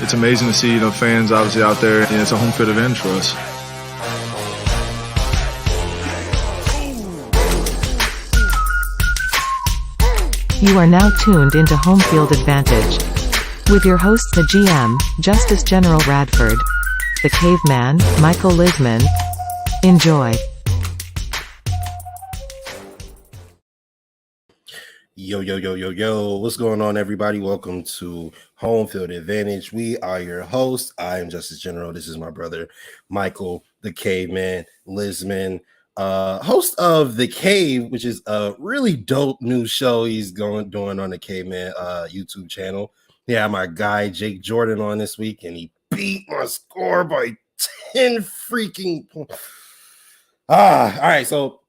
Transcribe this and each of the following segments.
it's amazing to see fans obviously out there, and it's a home field advantage for us. You are now tuned into Homefield Advantage with your hosts, the GM, Justice General Radford, the Caveman, Michael Lisman. Enjoy. Yo, what's going on, everybody? Welcome to Homefield Advantage. We are your hosts. I am Justice General. This is my brother, Michael, the Caveman, Lisman, host of The Cave, which is a really dope new show he's doing on the Caveman YouTube channel. Yeah, my guy, Jake Jordan, on this week, and he beat my score by 10 freaking points. All right, so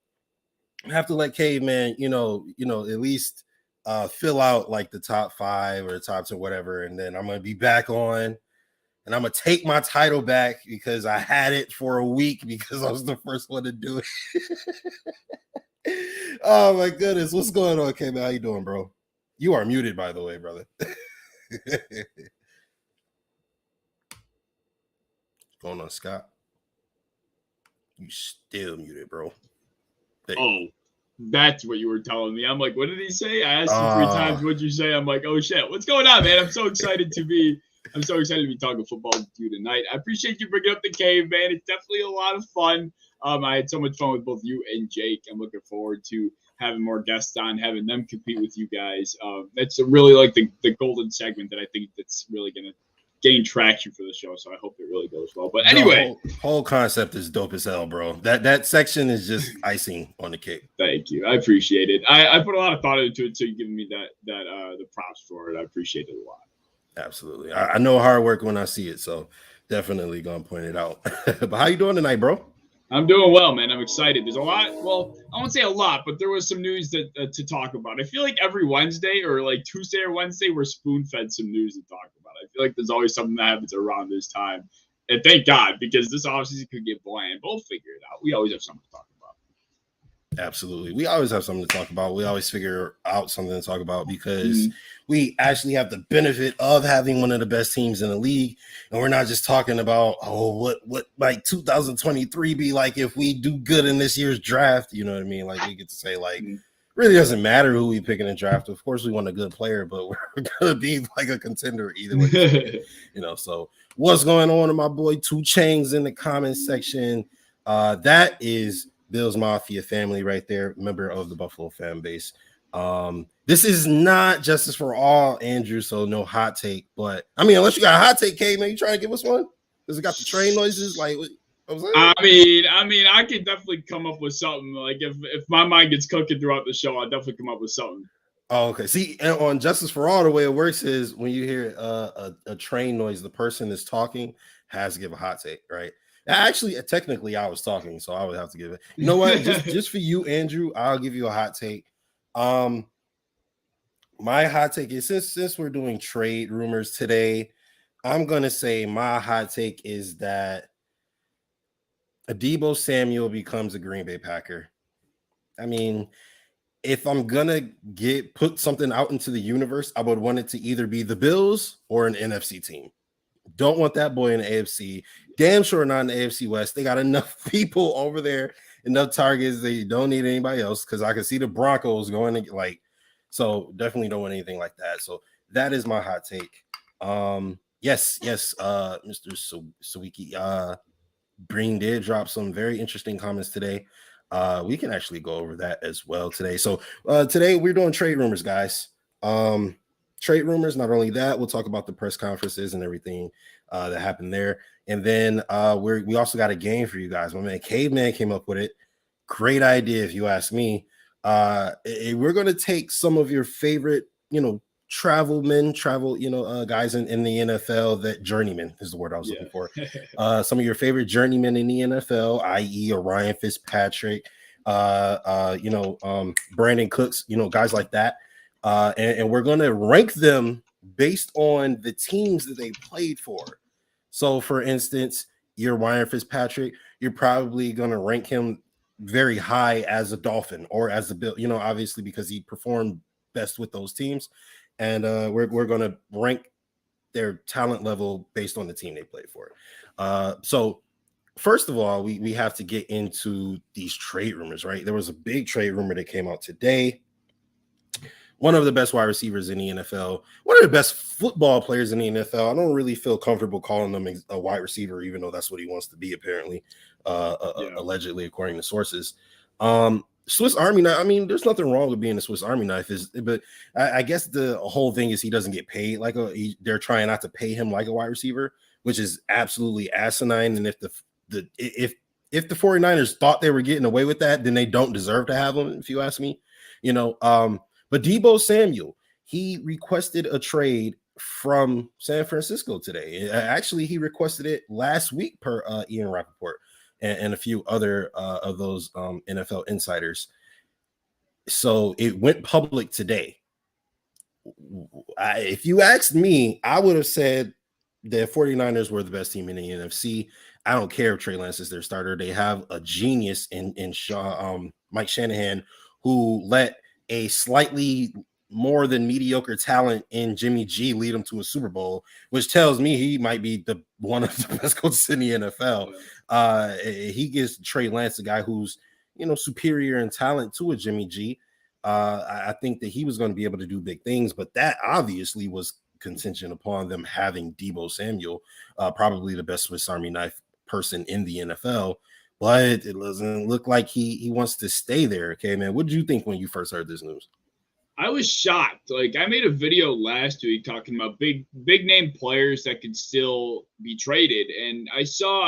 I have to let Caveman, at least fill out like the top 5 or the top 10, whatever, and then I'm gonna be back on, and I'm gonna take my title back because I had it for a week because I was the first one to do it. Oh my goodness, what's going on, Caveman? How you doing, bro? You are muted, by the way, brother. What's going on, Scott? You still muted, bro. Oh, that's what you were telling me. I'm like, what did he say? I asked him 3 times, what'd you say? I'm like, oh shit, what's going on, man? I'm so excited to be talking football with you tonight. I appreciate you bringing up the Cave, man. It's definitely a lot of fun. I had so much fun with both you and Jake. I'm looking forward to having more guests on, having them compete with you guys. That's really like the golden segment that I think that's really going to gain traction for the show, so I hope it really goes well. But anyway, the whole concept is dope as hell, bro. That section is just icing on the cake. Thank you, I appreciate it. I put a lot of thought into it, so you giving me that the props for it. I appreciate it a lot. Absolutely, I know hard work when I see it, so definitely gonna point it out. But how you doing tonight, bro? I'm doing well, man. I'm excited. There's a lot. Well, I won't say a lot, but there was some news that to talk about. I feel like every Wednesday or like Tuesday or Wednesday, we're spoon-fed some news to talk about. I feel like there's always something that happens around this time. And thank God, because this offseason could get bland. But we'll figure it out. We always have something to talk about. Absolutely. We always have something to talk about. We always figure out something to talk about because we actually have the benefit of having one of the best teams in the league. And we're not just talking about, what like 2023 be like if we do good in this year's draft. You know what I mean? Like, we get to say, like, really doesn't matter who we pick in the draft. Of course, we want a good player, but we're going to be like a contender either way. So what's going on with my boy 2 Chainz in the comments section? That is Bill's Mafia family right there, member of the Buffalo FAMbase. This is not Justice for All, Andrew, so no hot take. But I mean, unless you got a hot take, K, man, you trying to give us one? Does it got the train noises? Like, what I'm saying? I mean, I could definitely come up with something. Like, if my mind gets cooking throughout the show, I'll definitely come up with something. Oh, okay. See, on Justice for All, the way it works is when you hear a train noise, the person that's talking has to give a hot take, right? Actually, technically, I was talking, so I would have to give it. You know what? just for you, Andrew, I'll give you a hot take. My hot take is since we're doing trade rumors today, I'm gonna say my hot take is that Adebo Samuel becomes a Green Bay Packer. I mean, if I'm gonna put something out into the universe, I would want it to either be the Bills or an NFC team. Don't want that boy in the AFC. Damn sure not in the AFC West. They got enough people over there, enough targets. They don't need anybody else because I can see the Broncos going to like. So definitely don't want anything like that. So that is my hot take. Yes, Mr. Sawiki. Breen did drop some very interesting comments today. We can actually go over that as well today. So today we're doing trade rumors, guys. Trade rumors. Not only that, we'll talk about the press conferences and everything that happened there. And then we also got a game for you guys. My man Caveman came up with it. Great idea, if you ask me. We're going to take some of your favorite, travel guys in the NFL. That journeyman is the word I was looking for. Some of your favorite journeymen in the NFL, i.e. Ryan Fitzpatrick, Brandon Cooks, guys like that. And we're going to rank them based on the teams that they played for. So, for instance, your Ryan Fitzpatrick, you're probably going to rank him very high as a Dolphin or as a Bill, obviously because he performed best with those teams. And we're going to rank their talent level based on the team they played for. So first of all, we have to get into these trade rumors, right? There was a big trade rumor that came out today. One of the best wide receivers in the NFL, one of the best football players in the NFL. I don't really feel comfortable calling him a wide receiver, even though that's what he wants to be, apparently, allegedly, according to sources. Swiss Army knife. I mean, there's nothing wrong with being a Swiss Army knife, but I guess the whole thing is he doesn't get paid like they're trying not to pay him like a wide receiver, which is absolutely asinine. And if the 49ers thought they were getting away with that, then they don't deserve to have him, if you ask me. But Deebo Samuel, he requested a trade from San Francisco today. Actually, he requested it last week per Ian Rappaport and a few other of those NFL insiders. So it went public today. If you asked me, I would have said the 49ers were the best team in the NFC. I don't care if Trey Lance is their starter. They have a genius in Mike Shanahan, who let a slightly more than mediocre talent in Jimmy G lead him to a Super Bowl, which tells me he might be one of the best coaches in the NFL. He gives Trey Lance, a guy who's superior in talent to a Jimmy G. I think that he was going to be able to do big things, but that obviously was contingent upon them having Deebo Samuel, probably the best Swiss Army knife person in the NFL. But it doesn't look like he wants to stay there. Okay, man. What did you think when you first heard this news? I was shocked. Like, I made a video last week talking about big name players that could still be traded. And I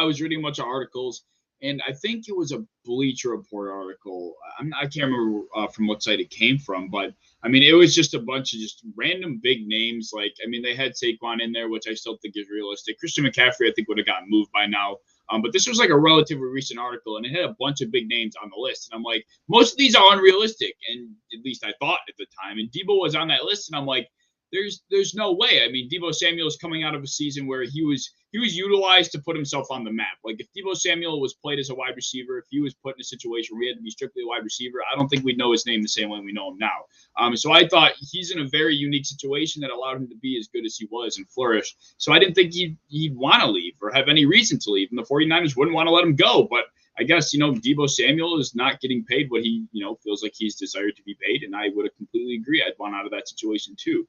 was reading a bunch of articles, and I think it was a Bleacher Report article. I can't remember from what site it came from, but I mean, it was just a bunch of just random big names. Like, I mean, they had Saquon in there, which I still think is realistic. Christian McCaffrey, I think, would have gotten moved by now. But this was like a relatively recent article, and it had a bunch of big names on the list. And I'm like, most of these are unrealistic, and at least I thought at the time. And Deebo was on that list, and I'm like, there's no way. I mean, Deebo Samuel is coming out of a season where he was utilized to put himself on the map. Like, if Deebo Samuel was played as a wide receiver, if he was put in a situation where he had to be strictly a wide receiver, I don't think we'd know his name the same way we know him now. So I thought he's in a very unique situation that allowed him to be as good as he was and flourish. So I didn't think he'd want to leave or have any reason to leave. And the 49ers wouldn't want to let him go. But I guess, Deebo Samuel is not getting paid what he, feels like he's desired to be paid. And I would have completely agree. I'd want out of that situation too.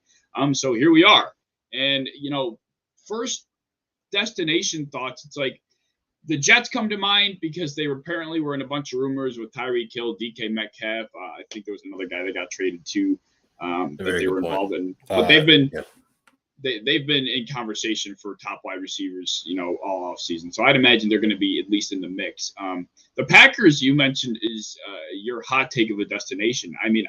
So here we are. And, first destination thoughts, it's like the Jets come to mind because they apparently were in a bunch of rumors with Tyreek Hill, DK Metcalf. I think there was another guy that got traded too that they were involved in. But they've been in conversation for top wide receivers, all off season. So I'd imagine they're going to be at least in the mix. The Packers you mentioned is your hot take of a destination. I mean,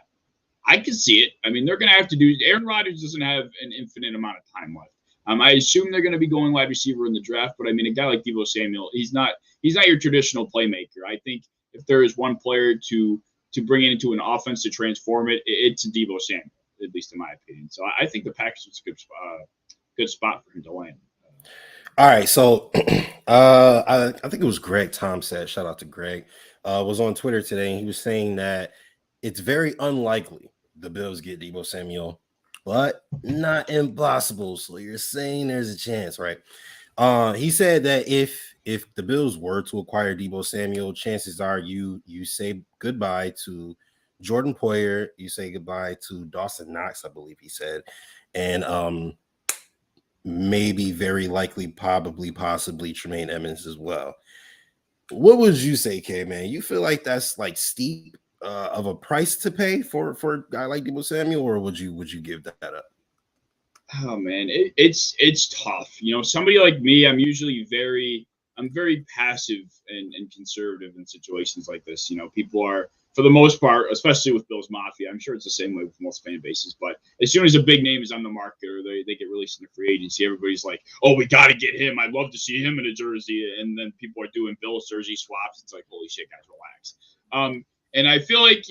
I can see it. I mean, they're going to have to do. Aaron Rodgers doesn't have an infinite amount of time left. I assume they're going to be going wide receiver in the draft, but I mean, a guy like Deebo Samuel, he's not your traditional playmaker. I think if there is one player to bring it into an offense to transform it, it's Deebo Samuel, at least in my opinion. So I think the Packers is a good spot for him to land. All right, so I think it was Greg Tom said, shout out to Greg, was on Twitter today, and he was saying that it's very unlikely the Bills get Deebo Samuel, but not impossible. So you're saying there's a chance, right? He said that if the Bills were to acquire Deebo Samuel, chances are you say goodbye to Jordan Poyer, you say goodbye to Dawson Knox, I believe he said, and maybe very likely, possibly Tremaine Edmonds as well. What would you say, K-Man? You feel like that's like steep of a price to pay for a guy like Deebo Samuel, or would you give that up? Oh man, it's tough. Somebody like me, I'm very passive and conservative in situations like this. People are, for the most part, especially with Bills Mafia, I'm sure it's the same way with most fan bases, but as soon as a big name is on the market or they get released into free agency, everybody's like, oh, we got to get him. I'd love to see him in a jersey. And then people are doing Bills jersey swaps. It's like, holy shit, guys, relax. And I feel like,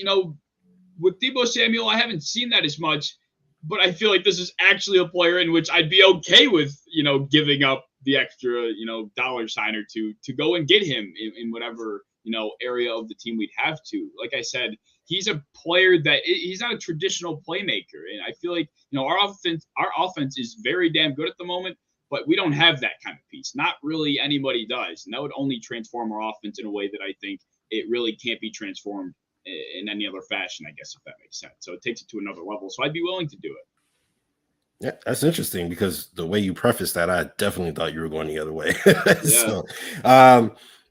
with Deebo Samuel, I haven't seen that as much, but I feel like this is actually a player in which I'd be okay with, giving up the extra, dollar sign or two to go and get him in whatever, area of the team we'd have to. Like I said, he's a player that he's not a traditional playmaker. And I feel like, our offense is very damn good at the moment, but we don't have that kind of piece. Not really anybody does. And that would only transform our offense in a way that I think it really can't be transformed in any other fashion, I guess, if that makes sense. So it takes it to another level. So I'd be willing to do it. Yeah, that's interesting because the way you prefaced that, I definitely thought you were going the other way. So,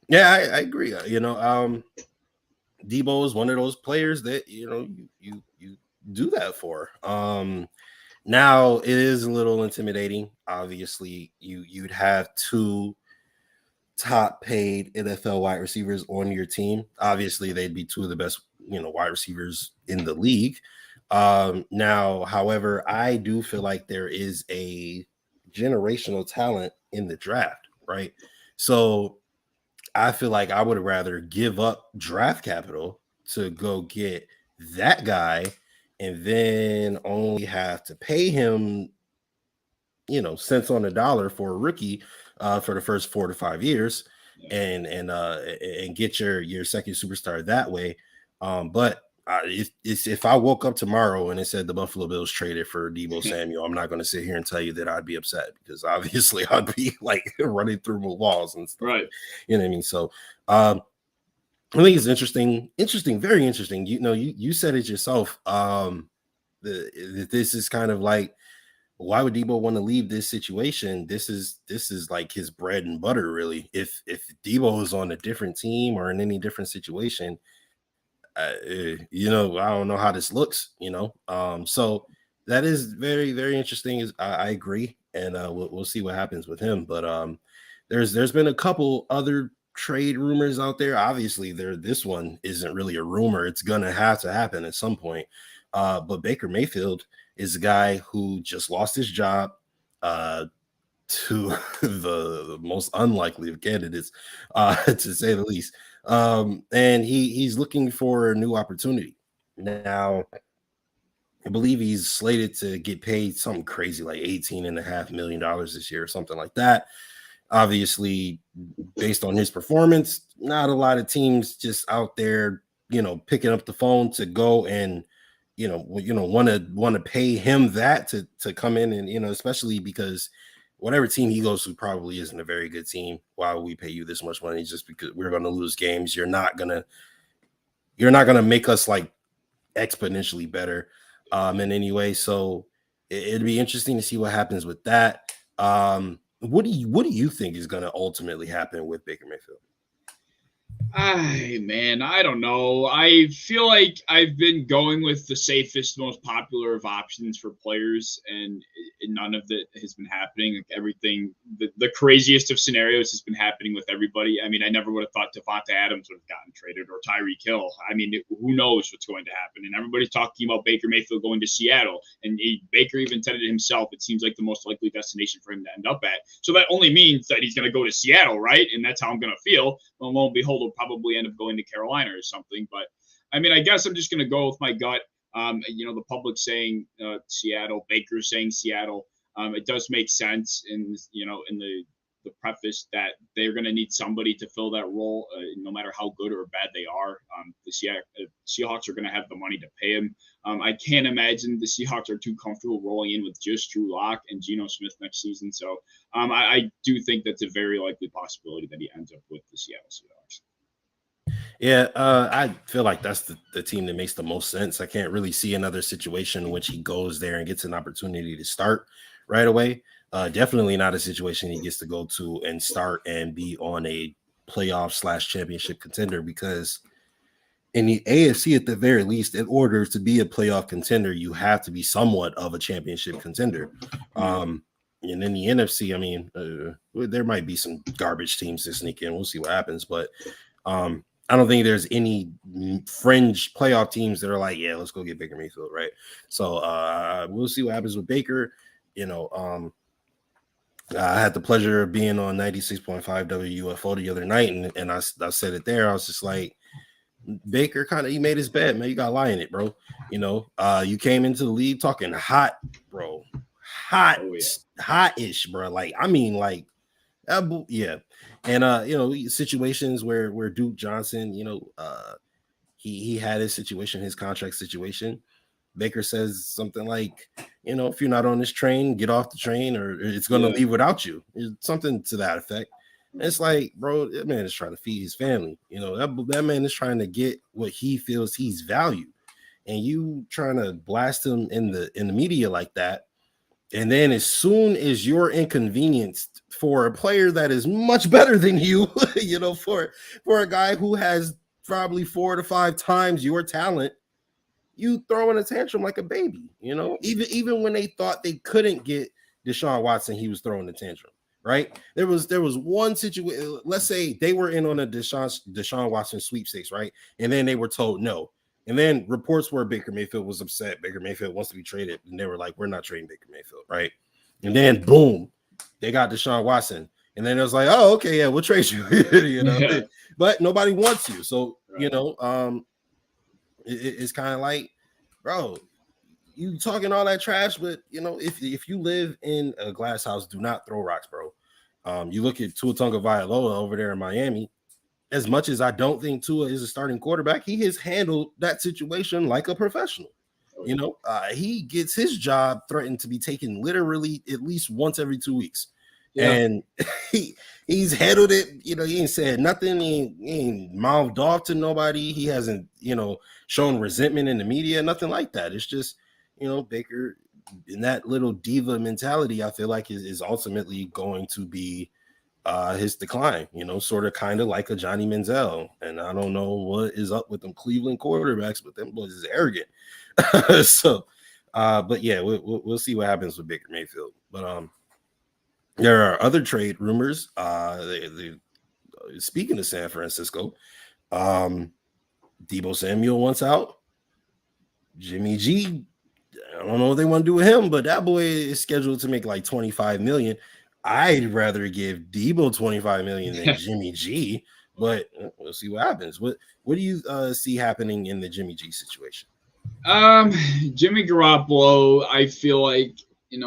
yeah, I agree. Debo is one of those players that you do that for. Now it is a little intimidating. Obviously, you'd have two top paid NFL wide receivers on your team. Obviously, they'd be two of the best, wide receivers in the league. Now, however, I do feel like there is a generational talent in the draft, right? So I feel like I would rather give up draft capital to go get that guy and then only have to pay him, cents on the dollar for a rookie for the first 4 to 5 years and get your second superstar that way. But if I woke up tomorrow and it said the Buffalo Bills traded for Deebo Samuel, I'm not going to sit here and tell you that I'd be upset because obviously I'd be like running through walls and stuff. Right. You know what I mean? So I think it's interesting, very interesting. You said it yourself. This is kind of like, why would Deebo want to leave this situation? This is like his bread and butter, really. If Deebo is on a different team or in any different situation, I don't know how this looks, so that is very, very interesting. I agree, and we'll see what happens with him. But there's been a couple other trade rumors out there. Obviously, this one isn't really a rumor; it's gonna have to happen at some point. But Baker Mayfield is a guy who just lost his job to the most unlikely of candidates, to say the least. And he's looking for a new opportunity. Now, I believe he's slated to get paid something crazy like $18.5 million this year or something like that. Obviously, based on his performance, not a lot of teams just out there, picking up the phone to go and want to pay him that to come in and especially because whatever team he goes to probably isn't a very good team. Why would we pay you this much money just because we're going to lose games? You're not gonna make us like exponentially better in any way. So it'd be interesting to see what happens with that. What do you think is going to ultimately happen with Baker Mayfield? Man, I don't know. I feel like I've been going with the safest, most popular of options for players, and none of it has been happening. Like everything, the craziest of scenarios has been happening with everybody. I mean, I never would have thought Devonta Adams would have gotten traded or Tyreek Hill. I mean, who knows what's going to happen? And everybody's talking about Baker Mayfield going to Seattle, and Baker even said it himself. It seems like the most likely destination for him to end up at. So that only means that he's going to go to Seattle, right? And that's how I'm going to feel. Well, lo and behold, he'll probably end up going to Carolina or something. But I mean, I guess I'm just going to go with my gut. The public saying Seattle, Baker saying Seattle. It does make sense in the preface that they're going to need somebody to fill that role, no matter how good or bad they are. The Seahawks are going to have the money to pay him. I can't imagine the Seahawks are too comfortable rolling in with just Drew Lock and Geno Smith next season. So I do think that's a very likely possibility that he ends up with the Seattle Seahawks. Yeah, I feel like that's the team that makes the most sense. I can't really see another situation in which he goes there and gets an opportunity to start right away. Definitely not a situation he gets to go to and start and be on a playoff / championship contender, because in the AFC, at the very least, in order to be a playoff contender, you have to be somewhat of a championship contender. And in the NFC, I mean, there might be some garbage teams to sneak in. We'll see what happens. But I don't think there's any fringe playoff teams that are like, yeah, let's go get Baker Mayfield, right? So we'll see what happens with Baker. I had the pleasure of being on 96.5 WUFO the other night, and I said it there. I was just like, Baker he made his bed, man. You got to lie in it, bro. You came into the league talking hot, bro. Hot-ish, bro. Like, I mean, like, yeah. And situations where Duke Johnson, he had his situation, his contract situation. Baker says something like, if you're not on this train, get off the train, or it's going to leave without you. Something to that effect. And it's like, bro, that man is trying to feed his family. That man is trying to get what he feels he's valued. And you trying to blast him in the media like that. And then as soon as you're inconvenienced for a player that is much better than you, for a guy who has probably 4 to 5 times your talent, you throw in a tantrum like a baby. Even when they thought they couldn't get Deshaun Watson, he was throwing a tantrum, right? There was one situation. Let's say they were in on a Deshaun Watson sweepstakes, right? And then they were told no. And then reports where Baker Mayfield was upset. Baker Mayfield wants to be traded. And they were like, we're not trading Baker Mayfield, right? And then, boom, they got Deshaun Watson. And then it was like, oh, okay, yeah, we'll trade you. But nobody wants you. So, it's kind of like, bro, you talking all that trash, but, if you live in a glass house, do not throw rocks, bro. You look at Tua Tagovailoa over there in Miami. As much as I don't think Tua is a starting quarterback, he has handled that situation like a professional. He gets his job threatened to be taken literally at least once every 2 weeks. Yeah. And he's handled it. He ain't said nothing. He ain't mouthed off to nobody. He hasn't, shown resentment in the media, nothing like that. It's just, Baker in that little diva mentality, I feel like is ultimately going to be his decline, sort of kind of like a Johnny Manziel. And I don't know what is up with them Cleveland quarterbacks, but them boys is arrogant. But yeah, we'll see what happens with Baker Mayfield. But there are other trade rumors. Speaking of San Francisco, Deebo Samuel wants out. Jimmy G, I don't know what they want to do with him, but that boy is scheduled to make like $25 million. I'd rather give Deebo $25 million than Jimmy G, but we'll see what happens. What do you see happening in the Jimmy G situation? Jimmy Garoppolo, I feel like,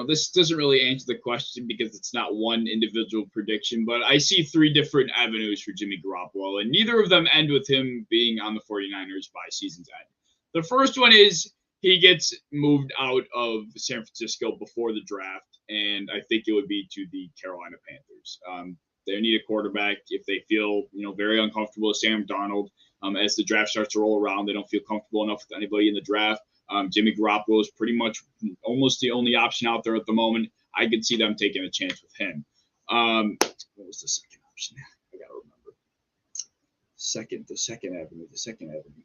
this doesn't really answer the question because it's not one individual prediction, but I see 3 different avenues for Jimmy Garoppolo, and neither of them end with him being on the 49ers by season's end. The first one is he gets moved out of San Francisco before the draft, and I think it would be to the Carolina Panthers. They need a quarterback if they feel, very uncomfortable with Sam Darnold. As the draft starts to roll around, they don't feel comfortable enough with anybody in the draft. Jimmy Garoppolo is pretty much almost the only option out there at the moment. I could see them taking a chance with him. What was the second option? I got to remember. The second avenue.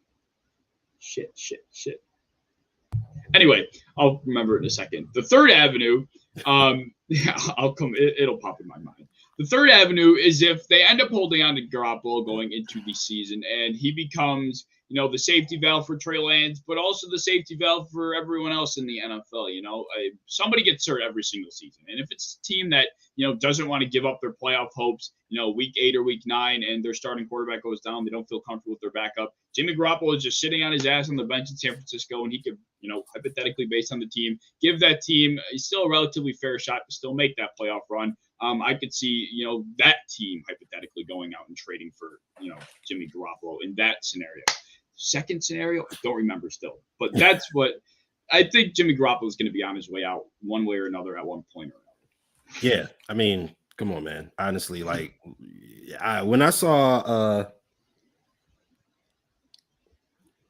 Shit. Anyway, I'll remember it in a second. The third avenue, it'll pop in my mind. The third avenue is if they end up holding on to Garoppolo going into the season and he becomes, the safety valve for Trey Lance, but also the safety valve for everyone else in the NFL. Somebody gets hurt every single season. And if it's a team that, doesn't want to give up their playoff hopes, week 8 or week 9, and their starting quarterback goes down, they don't feel comfortable with their backup. Jimmy Garoppolo is just sitting on his ass on the bench in San Francisco, and he could, hypothetically based on the team, give that team still a relatively fair shot to still make that playoff run. I could see, that team hypothetically going out and trading for, Jimmy Garoppolo in that scenario. Second scenario, I don't remember still, but that's what I think. Jimmy Garoppolo is going to be on his way out one way or another at one point or another. Yeah, I mean, come on, man. Honestly, when I saw the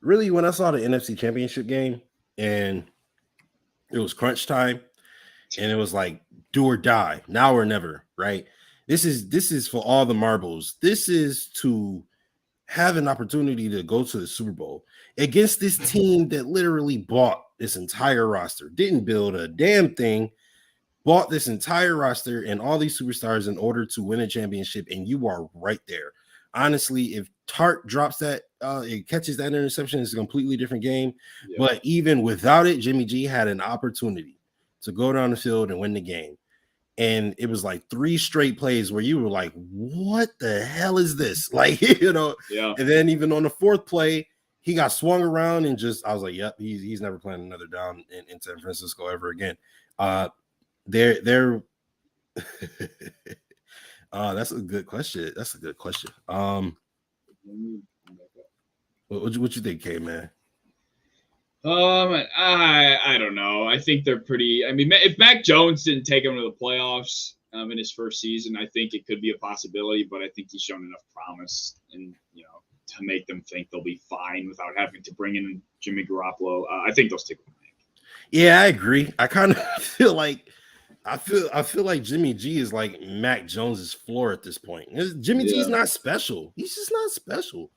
NFC Championship game and it was crunch time and it was like do or die, now or never, right? This is for all the marbles. This is to have an opportunity to go to the Super Bowl against this team that literally bought this entire roster, didn't build a damn thing, bought this entire roster and all these superstars in order to win a championship, and you are right there. Honestly, if Tart drops that, it catches that interception, it's a completely different game. Yeah. But even without it, Jimmy G had an opportunity to go down the field and win the game. And it was like 3 straight plays where you were like, what the hell is this? Like, Yeah. And then even on the 4th play, he got swung around and I was like, yep, he's never playing another down in San Francisco ever again. They're that's a good question. What What you think, K-Man? I don't know. I think they're pretty. I mean, if Mac Jones didn't take him to the playoffs in his first season, I think it could be a possibility. But I think he's shown enough promise, and to make them think they'll be fine without having to bring in Jimmy Garoppolo. I think they'll stick with Mac. Yeah, I agree. I kind of feel like I feel like Jimmy G is like Mac Jones's floor at this point. Jimmy G's not special. He's just not special.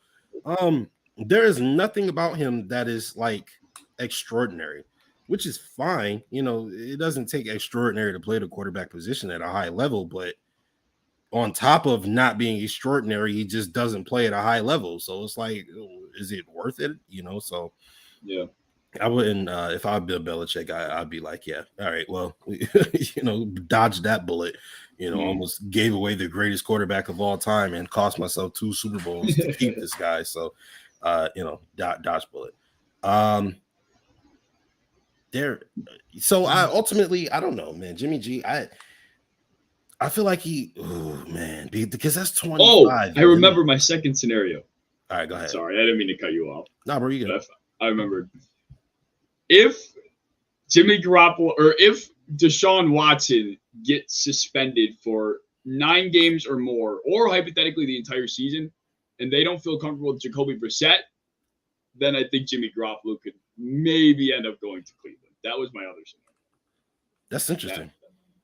There is nothing about him that is like extraordinary, which is fine. It doesn't take extraordinary to play the quarterback position at a high level, but on top of not being extraordinary, he just doesn't play at a high level. So it's like, is it worth it? So yeah. I wouldn't, if I'd Bill Belichick, I'd be like, yeah, all right, well, dodge that bullet, almost gave away the greatest quarterback of all time and cost myself 2 Super Bowls to keep this guy. So, dodge bullet. So I ultimately, I don't know, man, Jimmy G, I feel like because that's 25. Oh, I remember my second scenario. All right, go ahead. Sorry, I didn't mean to cut you off. No, bro, you good. I remembered. If Jimmy Garoppolo or if Deshaun Watson gets suspended for 9 games or more, or hypothetically the entire season, and they don't feel comfortable with Jacoby Brissett, then I think Jimmy Garoppolo could maybe end up going to Cleveland. That was my other scenario. That's interesting.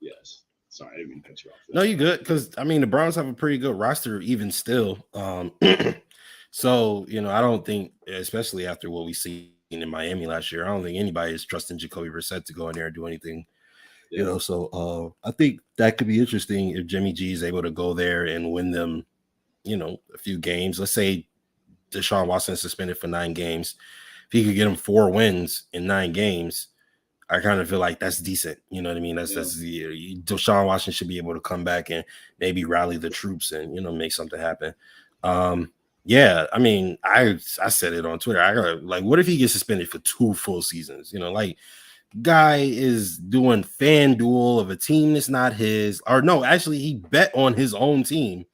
Yes. Sorry, I didn't mean to cut you off. No, you good, because I mean the Browns have a pretty good roster even still. So I don't think, especially after what we seen in Miami last year, I don't think anybody is trusting Jacoby Brissett to go in there and do anything. Yeah. So I think that could be interesting if Jimmy G is able to go there and win them, a few games. Let's say Deshaun Watson is suspended for 9 games. If he could get him 4 wins in 9 games, I kind of feel like that's decent. You know what I mean? That's Deshaun Watson should be able to come back and maybe rally the troops and make something happen. Yeah, I mean, I said it on Twitter. I got like, what if he gets suspended for 2 full seasons? Like, guy is doing FanDuel of a team that's not his, or no, actually, he bet on his own team.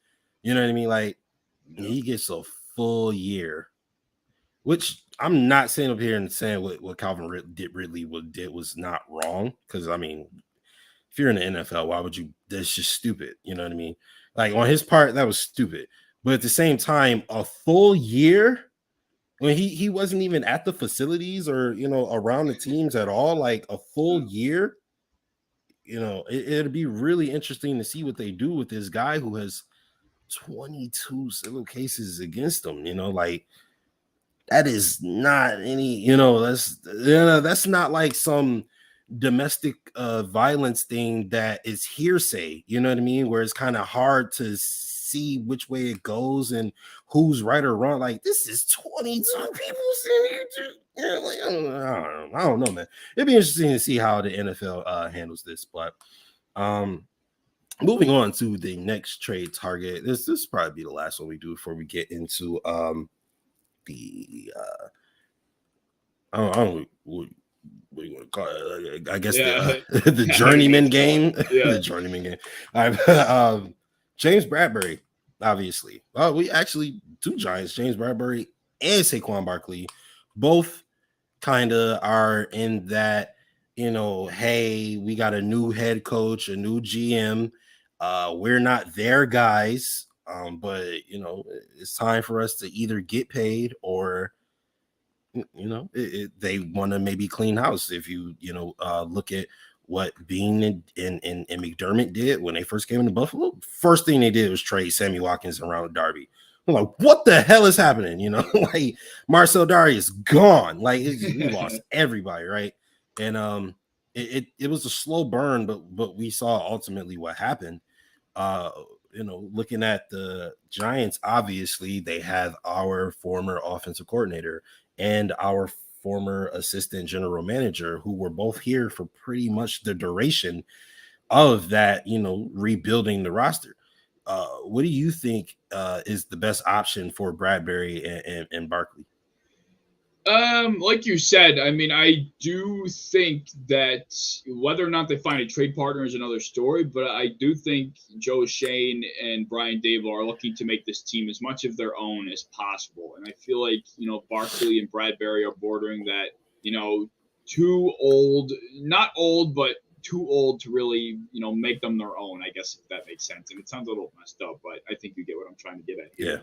You know what I mean? Like, he gets a full year, which I'm not saying up here and saying what Calvin Ridley did was not wrong. Because I mean, if you're in the NFL, why would you? That's just stupid. You know what I mean? Like, on his part, that was stupid. But at the same time, a full year when he wasn't even at the facilities or around the teams at all, like a full year, it'd be really interesting to see what they do with this guy who has 22 civil cases against him. Like, that is not any, that's not like some domestic violence thing that is hearsay. You know what I mean? Where it's kind of hard to see which way it goes and who's right or wrong. Like, this is 22 people saying I don't know, man. It'd be interesting to see how the NFL handles this. But moving on to the next trade target. This will probably be the last one we do before we get into the I don't what do you want to call it? I guess the journeyman game. Yeah. The journeyman game. All right. James Bradbury, obviously. We actually 2 Giants, James Bradbury and Saquon Barkley, both kind of are in that, hey, we got a new head coach, a new GM. We're not their guys, but it's time for us to either get paid or they want to maybe clean house. If you look at what Bean and McDermott did when they first came into Buffalo, first thing they did was trade Sammy Watkins and Ronald Darby. I'm like, what the hell is happening? Like, Marcel Darby is gone. Like, we lost everybody, right? And it was a slow burn, but we saw ultimately what happened. Looking at the Giants, obviously they have our former offensive coordinator and our former assistant general manager, who were both here for pretty much the duration of that, rebuilding the roster. What do you think is the best option for Bradbury and Barkley? Like you said, I mean, I do think that whether or not they find a trade partner is another story, but I do think Joe Shane and Brian Dable are looking to make this team as much of their own as possible. And I feel like, Barkley and Bradbury are bordering that, too old, not old, but too old to really, make them their own, I guess, if that makes sense. And it sounds a little messed up, but I think you get what I'm trying to get at here.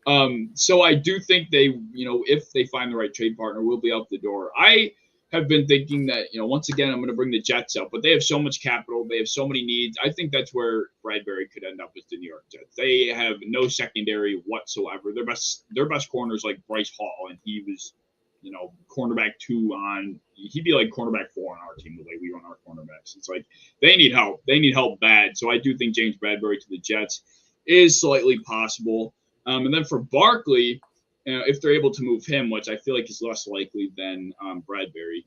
Yeah. So I do think they, if they find the right trade partner, will be out the door. I have been thinking that, once again, I'm going to bring the Jets up, but they have so much capital. They have so many needs. I think that's where Bradbury could end up with the New York Jets. They have no secondary whatsoever. Their best corner is like Bryce Hall, and he was, cornerback 2 he'd be like cornerback 4 on our team, the way we run our cornerbacks. It's like they need help. They need help bad. So I do think James Bradbury to the Jets is slightly possible. And then for Barkley, if they're able to move him, which I feel like is less likely than Bradbury,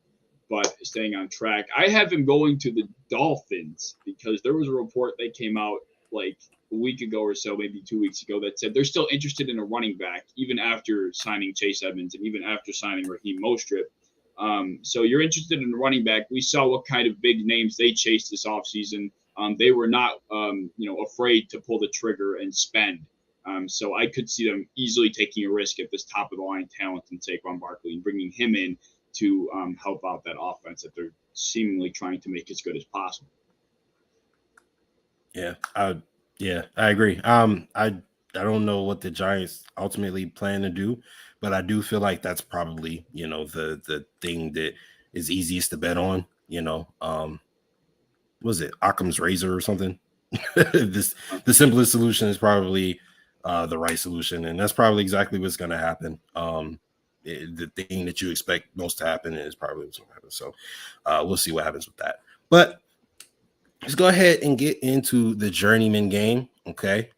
but staying on track, I have him going to the Dolphins because there was a report that came out like a week ago or so, maybe 2 weeks ago, that said they're still interested in a running back, even after signing Chase Edmonds and even after signing Raheem Mostert. So you're interested in a running back. We saw what kind of big names they chased this offseason. They were not, afraid to pull the trigger and spend. So I could see them easily taking a risk at this top of the line talent in Saquon Barkley and bringing him in to help out that offense that they're seemingly trying to make as good as possible. Yeah, I agree. I don't know what the Giants ultimately plan to do, but I do feel like that's probably, the thing that is easiest to bet on, was it Occam's razor or something? The simplest solution is probably the right solution, and that's probably exactly what's going to happen. The thing that you expect most to happen is probably what's going to happen. So we'll see what happens with that. But let's go ahead and get into the journeyman game. Okay.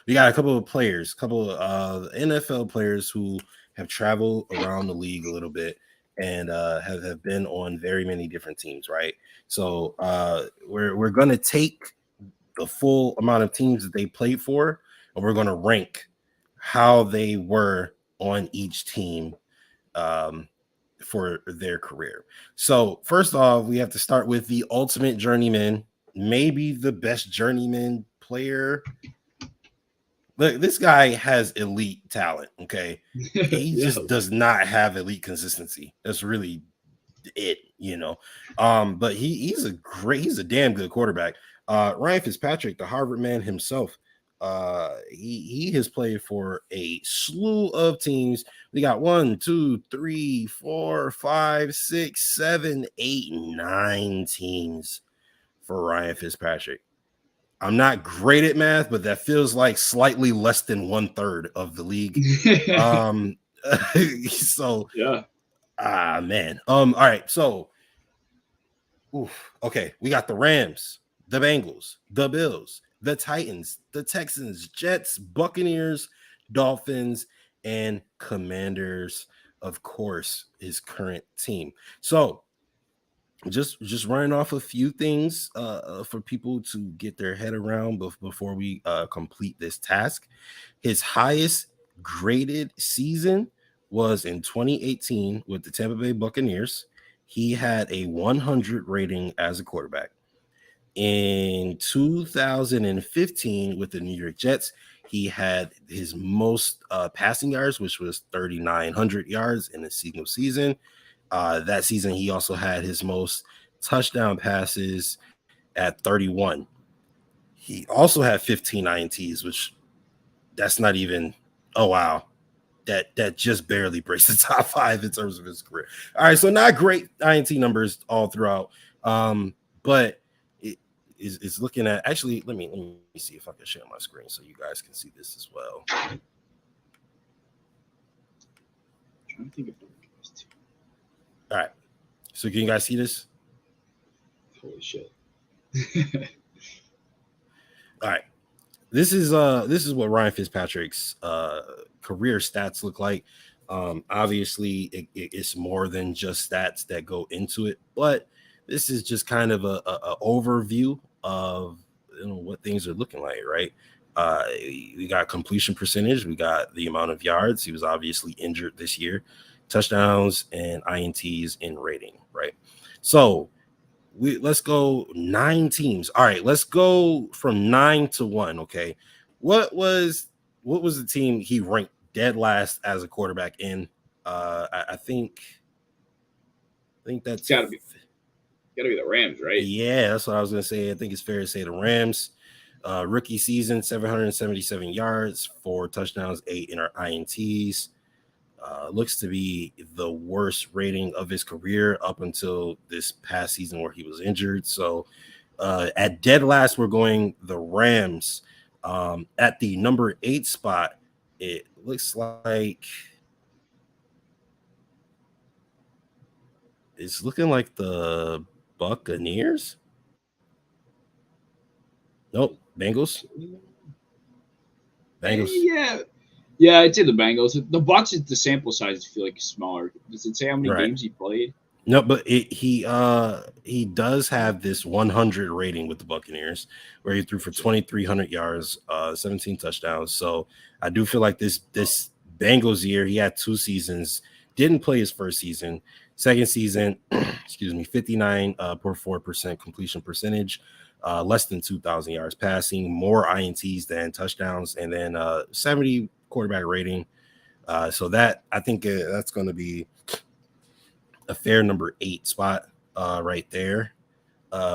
We got a couple of NFL players who have traveled around the league a little bit and have been on very many different teams, right? So we're going to take the full amount of teams that they played for, and we're going to rank how they were on each team for their career. So first off, we have to start with the ultimate journeyman, maybe the best journeyman player. Look, this guy has elite talent, okay? He just does not have elite consistency. That's really it, But he's a damn good quarterback. Ryan Fitzpatrick, the Harvard man himself, he has played for a slew of teams. We got 1, 2, 3, 4, 5, 6, 7, 8, 9 teams for Ryan Fitzpatrick. I'm not great at math, but that feels like slightly less than 1/3 of the league. So yeah. Man. All right. So okay, we got the Rams, the Bengals, the Bills, the Titans, the Texans, Jets, Buccaneers, Dolphins, and Commanders, of course, his current team. So just running off a few things for people to get their head around before we complete this task. His highest graded season was in 2018 with the Tampa Bay Buccaneers. He had a 100 rating as a quarterback. In 2015 with the New York Jets, he had his most passing yards, which was 3,900 yards in a single season. That season, he also had his most touchdown passes at 31. He also had 15 INTs, which that's not even, oh, wow. That just barely breaks the top 5 in terms of his career. All right, so not great INT numbers all throughout, but it is looking at, actually, let me see if I can share my screen so you guys can see this as well. I'm trying to think of this too. All right, so can you guys see this? Holy shit. All right. This is what Ryan Fitzpatrick's career stats look like. Obviously, it's more than just stats that go into it, but this is just kind of a overview of what things are looking like, right? We got completion percentage, we got the amount of yards. He was obviously injured this year. touchdowns and INTs in rating, right? So let's go 9 teams. All right, let's go from 9 to 1. Okay, what was the team he ranked dead last as a quarterback in? I think that's Gotta be the Rams, right? Yeah, that's what I was gonna say. I think it's fair to say the Rams. Rookie season, 777 yards, 4 touchdowns, 8 INTs. Looks to be the worst rating of his career up until this past season where he was injured. So at dead last, we're going the Rams. At the number 8 spot, it looks like it's looking like the Buccaneers. Nope, Bengals. Yeah, I'd say the Bengals. The Bucks, the sample size I feel like is smaller. Does it say how many games he played? No, but he does have this 100 rating with the Buccaneers, where he threw for 2,300 yards, 17 touchdowns. So I do feel like this Bengals year, he had 2 seasons, didn't play his first season. Second season, 59.4% completion percentage, less than 2,000 yards passing, more INTs than touchdowns, and then 70 quarterback rating. So that I think that's going to be a fair number 8 spot right there.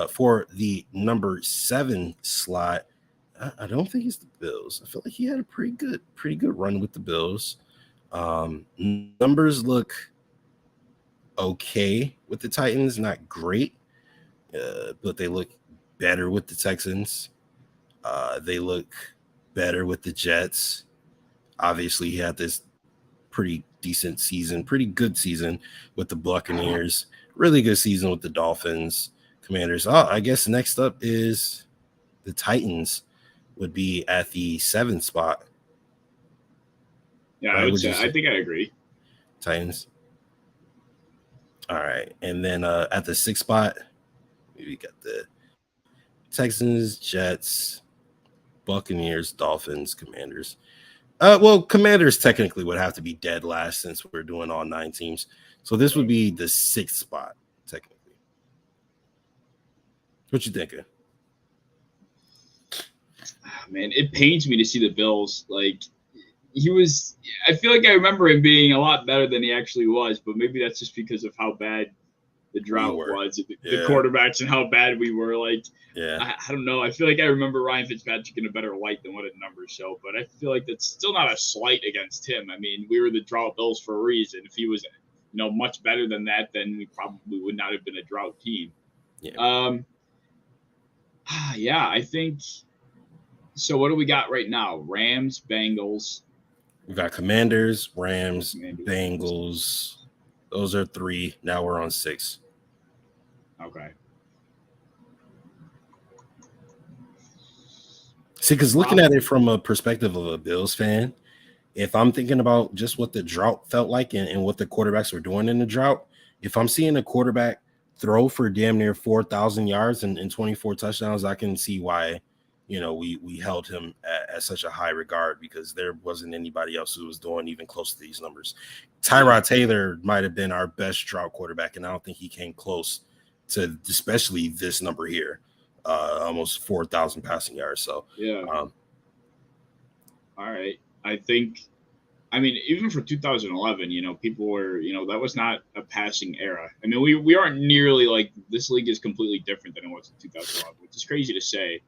For the number 7 slot, I don't think it's the Bills. I feel like he had a pretty good run with the Bills. Numbers look okay with the Titans, not great, but they look better with the Texans. They look better with the Jets. Obviously, he had this pretty decent season, pretty good season with the Buccaneers, really good season with the Dolphins, Commanders. I guess next up is the Titans, would be at the 7th spot. Yeah, right? I think I agree. Titans. All right. And then at the 6th spot, we got the Texans, Jets, Buccaneers, Dolphins, Commanders. Well, Commanders technically would have to be dead last since we're doing all 9 teams. So this would be the 6th spot, technically. What you thinking? Man, it pains me to see the Bills. Like, I feel like I remember him being a lot better than he actually was, but maybe that's just because of how bad the drought was, the quarterbacks, and how bad we were. Like, I don't know. I feel like I remember Ryan Fitzpatrick in a better light than what his numbers show, but I feel like that's still not a slight against him. I mean, we were the drought Bills for a reason. If he was, much better than that, then we probably would not have been a drought team. Yeah. I think. So what do we got right now? Rams, Bengals. We got Commanders, Rams, Bengals. Those are 3. Now we're on 6. Okay. See, because looking at it from a perspective of a Bills fan, if I'm thinking about just what the drought felt like and what the quarterbacks were doing in the drought, if I'm seeing a quarterback throw for damn near 4,000 yards and 24 touchdowns, I can see why, we held him at such a high regard, because there wasn't anybody else who was doing even close to these numbers. Tyrod Taylor might have been our best drought quarterback, and I don't think he came close to especially this number here, almost 4,000 passing yards. So all right. I think, even for 2011, people were, that was not a passing era. I mean, we aren't nearly like, this league is completely different than it was in 2011, which is crazy to say,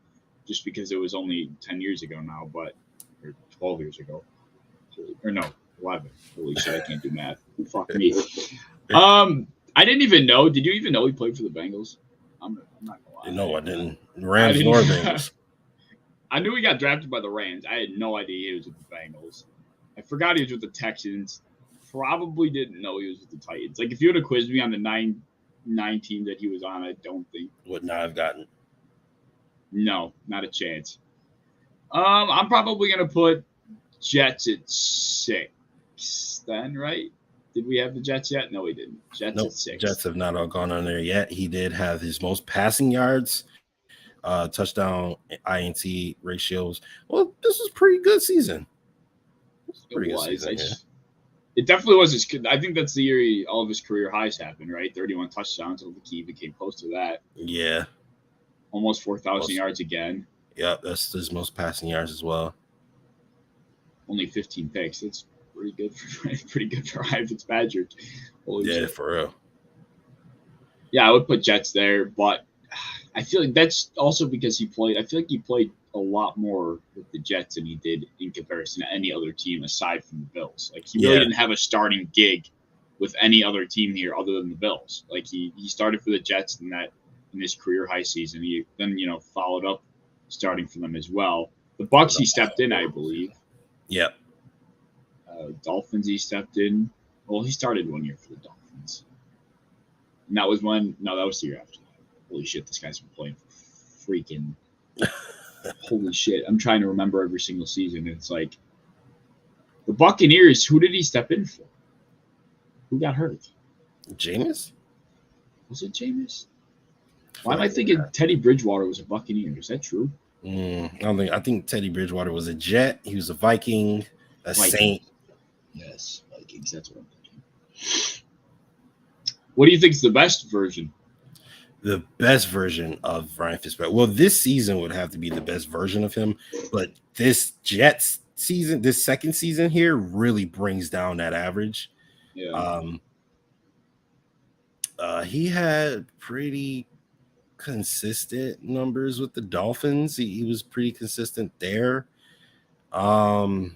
just because it was only 10 years ago now, or 12 years ago, or no, 11. Holy shit, I can't do math. Fuck me. I didn't even know. Did you even know he played for the Bengals? I'm not gonna lie. No, I didn't. Rams nor Bengals. I knew he got drafted by the Rams. I had no idea he was with the Bengals. I forgot he was with the Texans. Probably didn't know he was with the Titans. Like, if you would have quizzed me on the nine team that he was on, I don't think would not have gotten. No, not a chance. I'm probably gonna put Jets at 6 then, right? Did we have the Jets yet? No, we didn't. Jets at 6. Jets have not all gone on there yet. He did have his most passing yards, touchdown, INT ratios. Well, this was pretty good season. Pretty good season. It definitely was I think that's the year all of his career highs happened, right? 31 touchdowns. I don't think he even came close to that. Yeah. Almost 4,000 yards again. Yeah, that's his most passing yards as well. Only 15 picks. That's pretty good for Ryan Fitzpatrick. Holy shit. For real. Yeah, I would put Jets there, but I feel like that's also because I feel like he played a lot more with the Jets than he did in comparison to any other team aside from the Bills. Like he really didn't have a starting gig with any other team here other than the Bills. Like he started for the Jets in his career high season. He then followed up starting for them as well. The Bucks he stepped in, I believe. Yep. Dolphins he stepped in. Well, he started 1 year for the Dolphins. And that was the year after that. Holy shit, this guy's been playing for freaking holy shit. I'm trying to remember every single season. It's like the Buccaneers, who did he step in for? Who got hurt? Jameis? Was it Jameis? Why am I thinking Teddy Bridgewater was a Buccaneer? Is that true? I think Teddy Bridgewater was a Jet. He was a Viking, Saint. Yes, Vikings. That's what I'm thinking. What do you think is the best version? The best version of Ryan Fitzpatrick. Well, this season would have to be the best version of him, but this Jets season, this second season here, really brings down that average. Yeah. He had pretty consistent numbers with the Dolphins. He was pretty consistent there. Not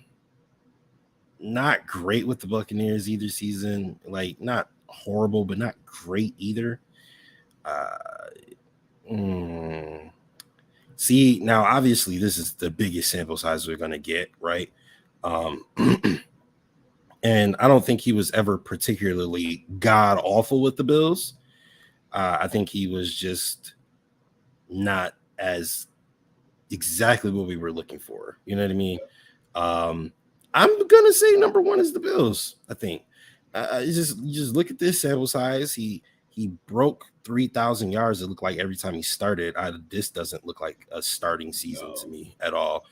great with the Buccaneers either season. Like not horrible, but not great either. See, now obviously this is the biggest sample size we're gonna get, right? And I don't think he was ever particularly god awful with the Bills. I think he was just not as exactly what we were looking for. You know what I mean? I'm gonna say number one is the Bills. I think. You just look at this sample size. He broke 3,000 yards. It looked like every time he started. This doesn't look like a starting season to me at all.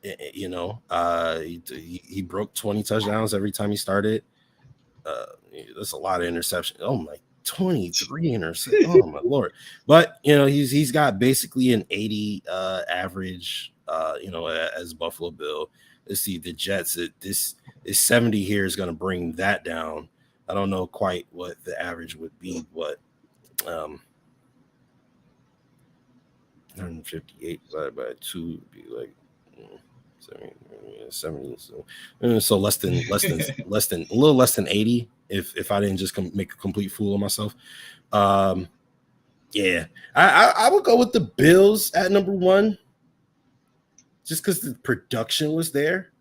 He broke 20 touchdowns every time he started. That's a lot of interceptions. Oh my, 23 interceptions. Oh my lord! But he's got basically an 80 average. As Buffalo Bill. Let's see the Jets. This 70 here is going to bring that down. I don't know quite what the average would be, but 158 divided by 2 would be like 70. So less than a little less than 80. If I didn't just make a complete fool of myself. Yeah, I would go with the Bills at number one. Just because the production was there.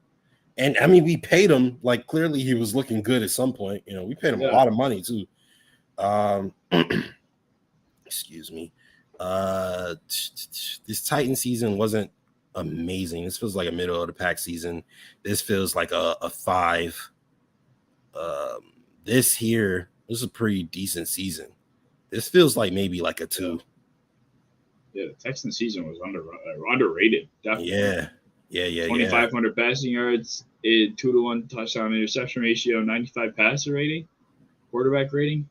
And I mean, we paid him, like clearly he was looking good at some point. We paid him a lot of money too. Excuse me. This Titan season wasn't amazing. This feels like a middle of the pack season. This feels like a 5. This is a pretty decent season. This feels like maybe like a 2. Yeah, the Texan season was underrated. Definitely. Yeah. 2,500 passing yards, 2-to-1 touchdown interception ratio, 95 passer rating, quarterback rating.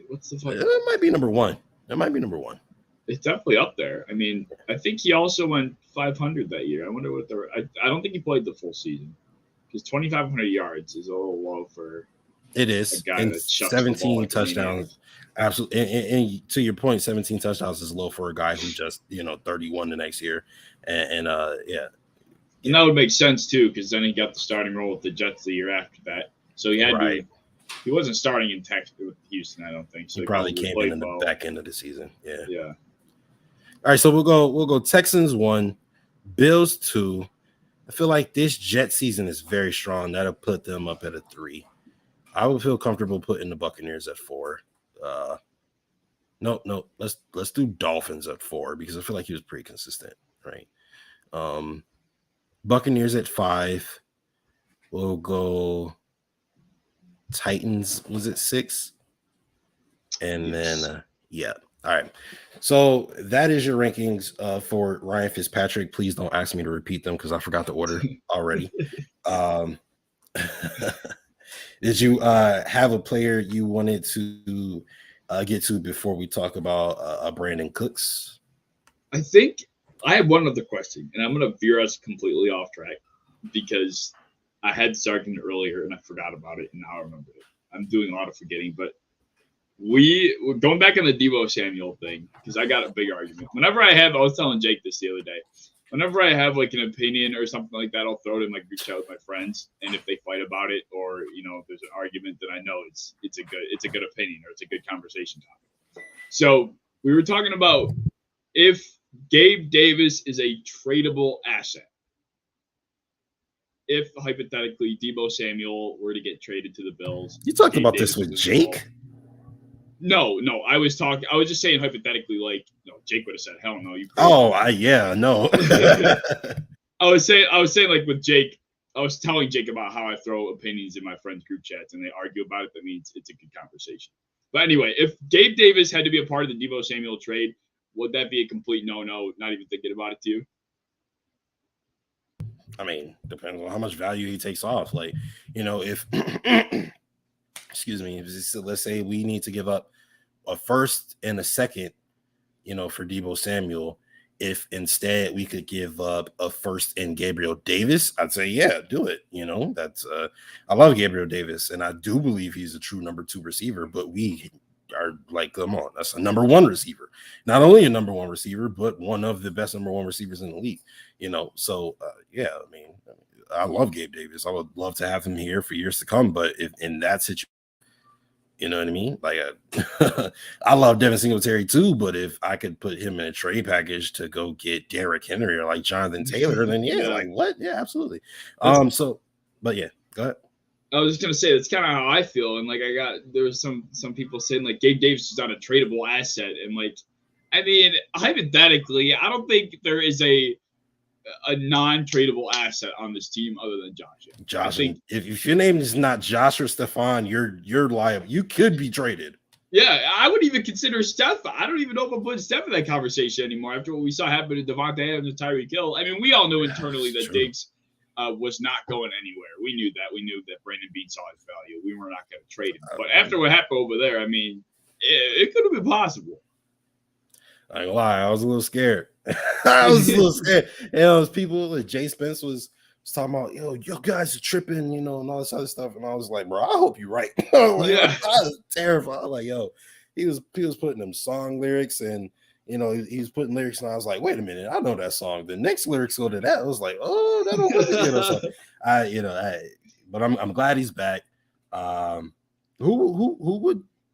What's the fuck? That might be number one. It's definitely up there. I mean, I think he also went 500 that year. I wonder what I don't think he played the full season because 2,500 yards is a little low for. It is. A guy and that 17 touchdowns. Absolutely. And to your point, 17 touchdowns is low for a guy who just, 31 the next year. And yeah. And that would make sense too, because then he got the starting role with the Jets the year after that. So he had he wasn't starting in Texas with Houston, I don't think. So he probably came in the back end of the season. Yeah. Yeah. All right, so we'll go Texans 1, Bills 2. I feel like this Jet season is very strong. That'll put them up at a 3. I would feel comfortable putting the Buccaneers at 4. No. Let's do Dolphins at 4 because I feel like he was pretty consistent, right? Buccaneers at 5. We'll go Titans. Was it 6? And then yeah. All right. So that is your rankings for Ryan Fitzpatrick. Please don't ask me to repeat them because I forgot the order already. Did you have a player you wanted to get to before we talk about Brandon Cooks? I think I have one other question, and I'm going to veer us completely off track because I had this argument earlier and I forgot about it, and now I remember it. I'm doing a lot of forgetting, but we're going back on the Deebo Samuel thing because I got a big argument. Whenever I was telling Jake this the other day. Whenever I have like an opinion or something like that, I'll throw it in like group chat with my friends, and if they fight about it or if there's an argument, then I know it's a good opinion or it's a good conversation topic. So we were talking about if Gabe Davis is a tradable asset. If hypothetically Deebo Samuel were to get traded to the Bills, you talked about this with Jake. No, I was just saying hypothetically, like, Jake would have said, hell no. No. I was saying like with Jake, I was telling Jake about how I throw opinions in my friends' group chats and they argue about it. That means it's a good conversation. But anyway, if Gabe Davis had to be a part of the Deebo Samuel trade, would that be a complete no, not even thinking about it to you? I mean, depends on how much value he takes off. Like, if excuse me, let's say we need to give up a first and a second, for Deebo Samuel. If instead we could give up a first and Gabriel Davis, I'd say, yeah, do it. That's I love Gabriel Davis, and I do believe he's a true number 2 receiver, but we are like, come on, that's a number 1 receiver. Not only a number 1 receiver, but one of the best number 1 receivers in the league, So, yeah, I mean, I love Gabe Davis. I would love to have him here for years to come, but if in that situation, you know what I mean? Like, I love Devin Singletary too, but if I could put him in a trade package to go get Derrick Henry or like Jonathan Taylor, then yeah, like what? Yeah, absolutely. But yeah, go ahead. I was just gonna say that's kind of how I feel, and like there was some people saying like Gabe Davis is not a tradable asset, and like, I mean, hypothetically, I don't think there is a non-tradable asset on this team other than Josh. Josh, if your name is not Josh or Stephon, you're liable. You could be traded. Yeah, I would even consider Steph. I don't even know if I'm putting Steph in that conversation anymore after what we saw happen to Devontae Adams and Tyreek Hill. I mean, we all knew internally that Diggs was not going anywhere. We knew that. We knew that Brandon Beane saw his value. We were not going to trade him. But after what happened over there, I mean, it could have been possible. I ain't gonna lie, I was a little scared. I was a little scared. Those people like Jay Spence was talking about, you guys are tripping, and all this other stuff. And I was like, bro, I hope you're right. I was terrified. I was like, he was putting them song lyrics, and he was putting lyrics, and I was like, wait a minute, I know that song. The next lyrics go to that. I was like, oh, that don't so but I'm glad he's back. Who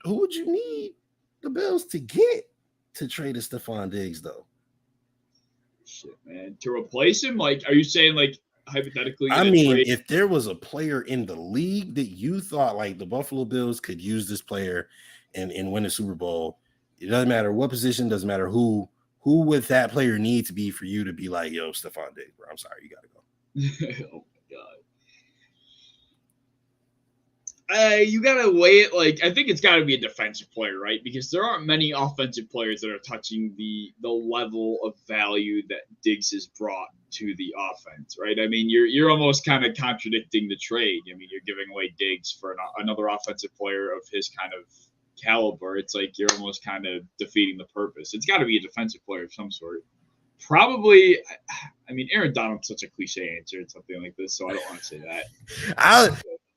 would you need the Bills to get to trade a Stephon Diggs though? Shit, man. To replace him? Like, are you saying like hypothetically? I mean, if there was a player in the league that you thought like the Buffalo Bills could use this player and win a Super Bowl, it doesn't matter what position, doesn't matter who would that player need to be for you to be like, yo, Stephon Diggs, bro, I'm sorry, you gotta go. Oh my God. You gotta weigh it. Like, I think it's got to be a defensive player, right? Because there aren't many offensive players that are touching the level of value that Diggs has brought to the offense, right? I mean, you're almost kind of contradicting the trade. I mean, you're giving away Diggs for another offensive player of his kind of caliber. It's like you're almost kind of defeating the purpose. It's got to be a defensive player of some sort. Probably, I mean, Aaron Donald's such a cliche answer in something like this, so I don't want to say that.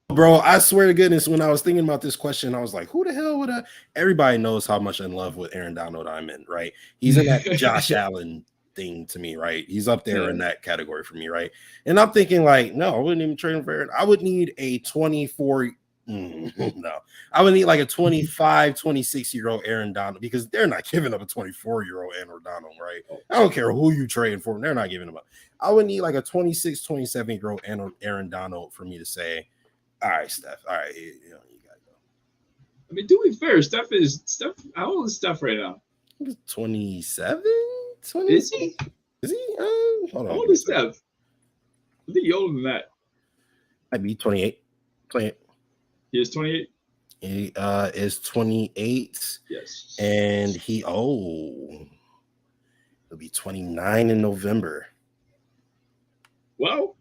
Bro, I swear to goodness, when I was thinking about this question, I was like, who the hell would I? Everybody knows how much in love with Aaron Donald I'm in, right? He's in that Josh Allen thing to me, right? He's up there in that category for me, right? And I'm thinking like, no, I wouldn't even trade him for Aaron. I would need a 24, no. I would need like a 25, 26-year-old Aaron Donald because they're not giving up a 24-year-old Aaron Donald, right? I don't care who you trade for. They're not giving him up. I would need like a 26, 27-year-old Aaron Donald for me to say, all right, Steph. All right, you gotta go. I mean, to be fair, Steph. How old is Steph right now? 27. Is he? Is he? Hold on. How old is Steph? I think he's older than that. I'd be 28. 28. He is 28. He is 28. Yes. And he'll be 29 in November. Well,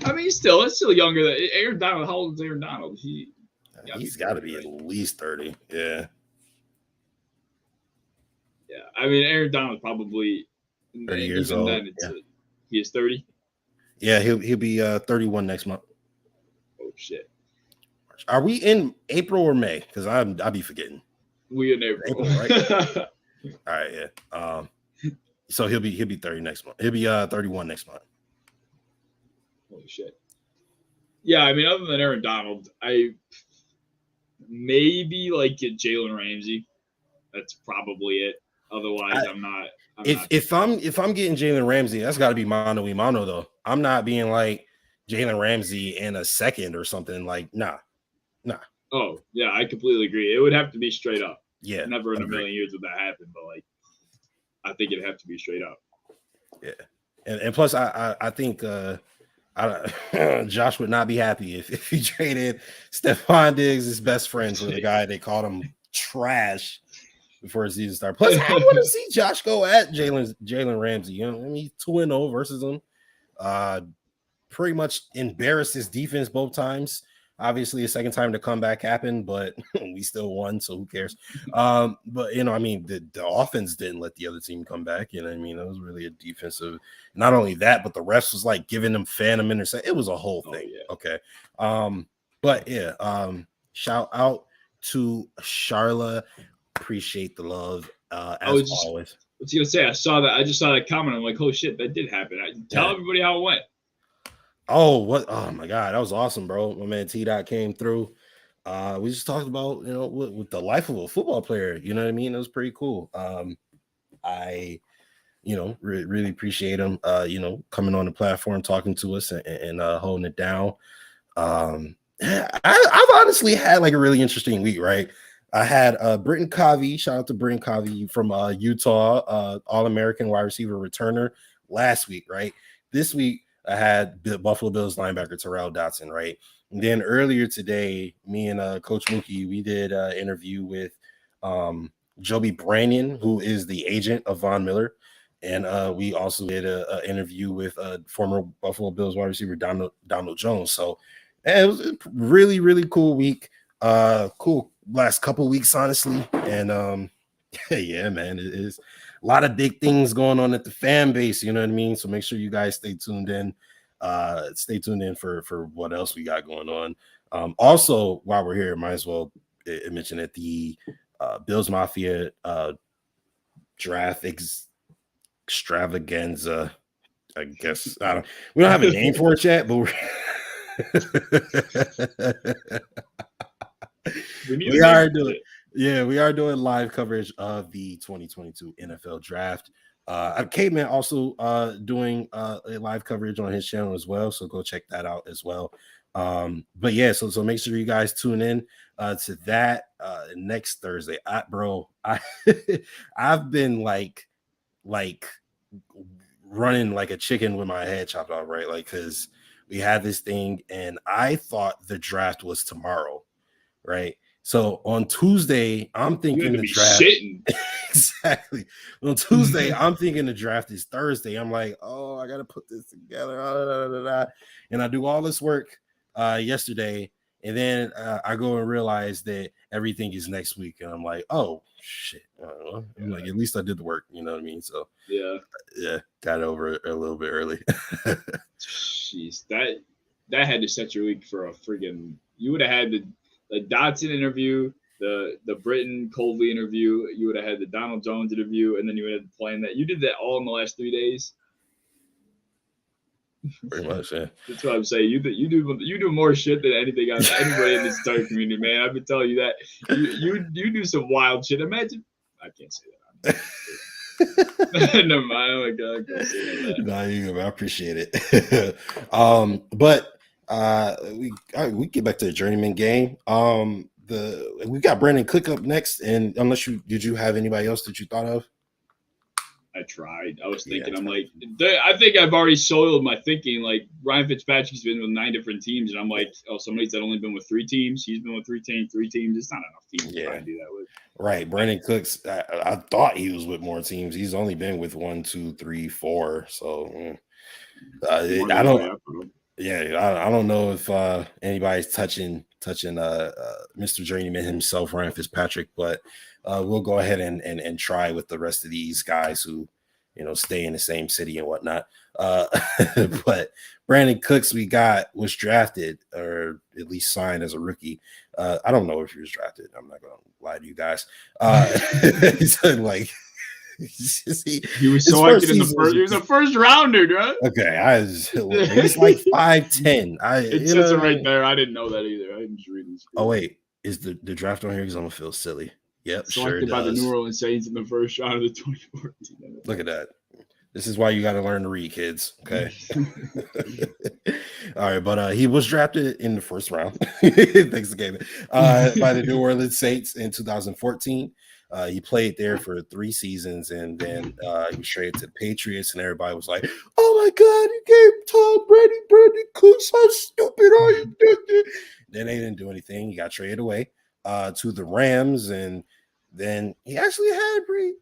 I mean, it's still younger than Aaron Donald. How old is Aaron Donald? He's got to be at least 30. Yeah. Yeah. I mean, Aaron Donald probably 30 years old. Then he is 30. Yeah, he'll be 31 next month. Oh shit. Are we in April or May? Because I'll be forgetting. We in April, right? All right, yeah. So he'll be 30 next month. He'll be 31 next month. Holy shit. Yeah, I mean, other than Aaron Donald, I maybe like get Jalen Ramsey. That's probably it. Otherwise, I'm not. If I'm getting Jalen Ramsey, that's got to be mano a mano though. I'm not being like Jalen Ramsey in a second or something. Like, nah. Oh yeah, I completely agree. It would have to be straight up. Yeah, never in a million years would that happen. But like, I think it'd have to be straight up. Yeah, and plus, I think Josh would not be happy if he traded Stephon Diggs, his best friend, for the guy they called him trash before his season started. Plus, I want to see Josh go at Jalen Ramsey. You know, I mean, 2-0 versus him. Pretty much embarrassed his defense both times. Obviously, a second time the comeback happened, but we still won, so who cares? But you know, I mean, the offense didn't let the other team come back. You know, what I mean, it was really a defensive. Not only that, but the refs was like giving them phantom intercept. It was a whole thing. Yeah. Okay. But yeah, shout out to Charla. Appreciate the love. As always. What's he gonna say? I just saw that comment. I'm like, oh shit, that did happen. Tell everybody how it went. Oh, what? Oh my God, that was awesome, bro. My man T-Dot came through. We just talked about, you know, with the life of a football player. You know what I mean? It was pretty cool. I, you know, really appreciate him. You know, coming on the platform, talking to us, and holding it down. I've honestly had like a really interesting week, right? I had Britton Covey. Shout out to Britton Covey from Utah, All-American wide receiver returner last week, right? This week, I had the Buffalo Bills linebacker Terrell Dotson, right? And then earlier today, me and Coach Mookie, we did an interview with Joby Brannion, who is the agent of Von Miller. And we also did an interview with former Buffalo Bills wide receiver Donald Jones. So it was a really, really cool week. Cool last couple weeks, honestly. And yeah, man, it is a lot of big things going on at the fan base, you know what I mean? So make sure you guys stay tuned in. Stay tuned in for what else we got going on. Also, while we're here, might as well mention that the Bills Mafia draft extravaganza. I guess we don't have a name for it yet, but we are doing. Yeah, we are doing live coverage of the 2022 NFL Draft. Caveman also doing a live coverage on his channel as well, so go check that out as well. But yeah, so make sure you guys tune in to that next Thursday. I've been like running like a chicken with my head chopped off, right? Like, because we had this thing, and I thought the draft was tomorrow, right? So on Tuesday, I'm thinking the draft. Exactly. On Tuesday, I'm thinking the draft is Thursday. I'm like, oh, I got to put this together. And I do all this work yesterday. And then I go and realize that everything is next week. And I'm like, oh, shit. I'm like, at least I did the work. You know what I mean? So, yeah, got over it a little bit early. Jeez, that had to set your week for a friggin'. You would have had the Dotson interview, the Britton Colby interview, you would have had the Donald Jones interview, and then you would have planned that. You did that all in the last 3 days. Pretty much, yeah. That's what I'm saying. You do more shit than anybody in this entire community, man. I've been telling you that. You do some wild shit. Imagine. I can't say that. Never mind. Oh my God, I can't say that. No, I appreciate it. But we get back to the journeyman game. We got Brandon Cook up next, and did you have anybody else that you thought of? I tried. I was thinking. I'm like, I think I've already soiled my thinking. Like Ryan Fitzpatrick's been with 9 different teams, and I'm like, oh, somebody's that only been with 3 teams. He's been with 3 teams. It's not enough teams to try and do that with. Right, Brandon Cooks. I thought he was with more teams. He's only been with 1, 2, 3, 4. So I don't. Yeah, I don't know if anybody's touching Mr. Journeyman himself, Ryan Fitzpatrick, but we'll go ahead and try with the rest of these guys who, stay in the same city and whatnot. But Brandon Cooks was drafted, or at least signed as a rookie. I don't know if he was drafted. I'm not gonna lie to you guys. So like he was selected in the first. He was a first rounder, bro. Okay, he's like 5'10". It says it right there. I didn't know that either. I didn't just read this. Oh wait, is the draft on here? Because I'm gonna feel silly. Yep, selected by the New Orleans Saints in the first round of the 2014. Look at that. This is why you got to learn to read, kids. Okay. All right, but he was drafted in the first round. Thanks again. By the New Orleans Saints in 2014. He played there for 3 seasons, and then he was traded to the Patriots, and everybody was like, "Oh my God, you gave Tom Brady, Brandon Cooks, how stupid are you?" Then they didn't do anything. He got traded away to the Rams, and then he actually had a pretty,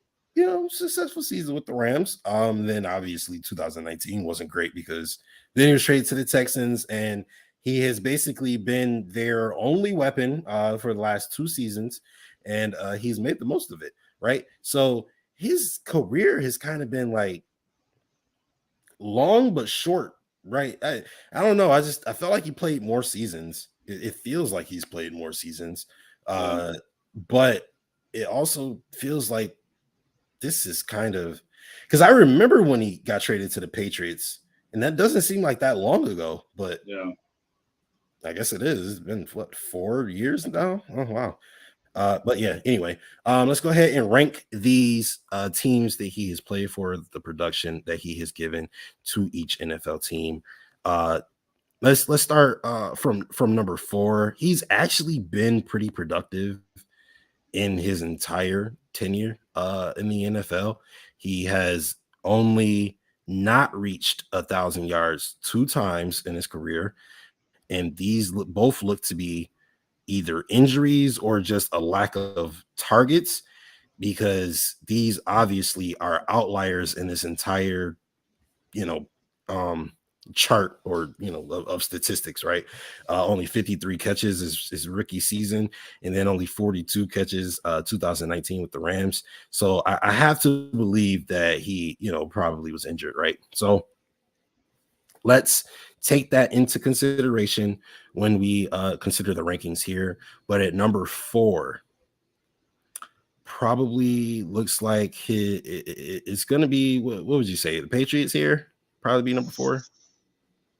successful season with the Rams. Then obviously 2019 wasn't great because then he was traded to the Texans, and he has basically been their only weapon for the last 2 seasons, and he's made the most of it, right? So his career has kind of been like long but short, right? I don't know. I felt like he played more seasons. It feels like he's played more seasons, but it also feels like this is kind of, because I remember when he got traded to the Patriots, and that doesn't seem like that long ago, but yeah, I guess it is. It's been 4 years now. Oh wow. But yeah, anyway, let's go ahead and rank these teams that he has played for, the production that he has given to each NFL team. Let's start from number 4. He's actually been pretty productive in his entire tenure in the NFL. He has only not reached 1,000 yards 2 times in his career, and these both look to be either injuries or just a lack of targets, because these obviously are outliers in this entire chart, or of statistics, right? Only 53 catches is rookie season, and then only 42 catches 2019 with the Rams. So I have to believe that he probably was injured, right? So let's take that into consideration when we consider the rankings here. But at number 4, probably looks like it's going to be, what would you say? The Patriots here? Probably be number 4.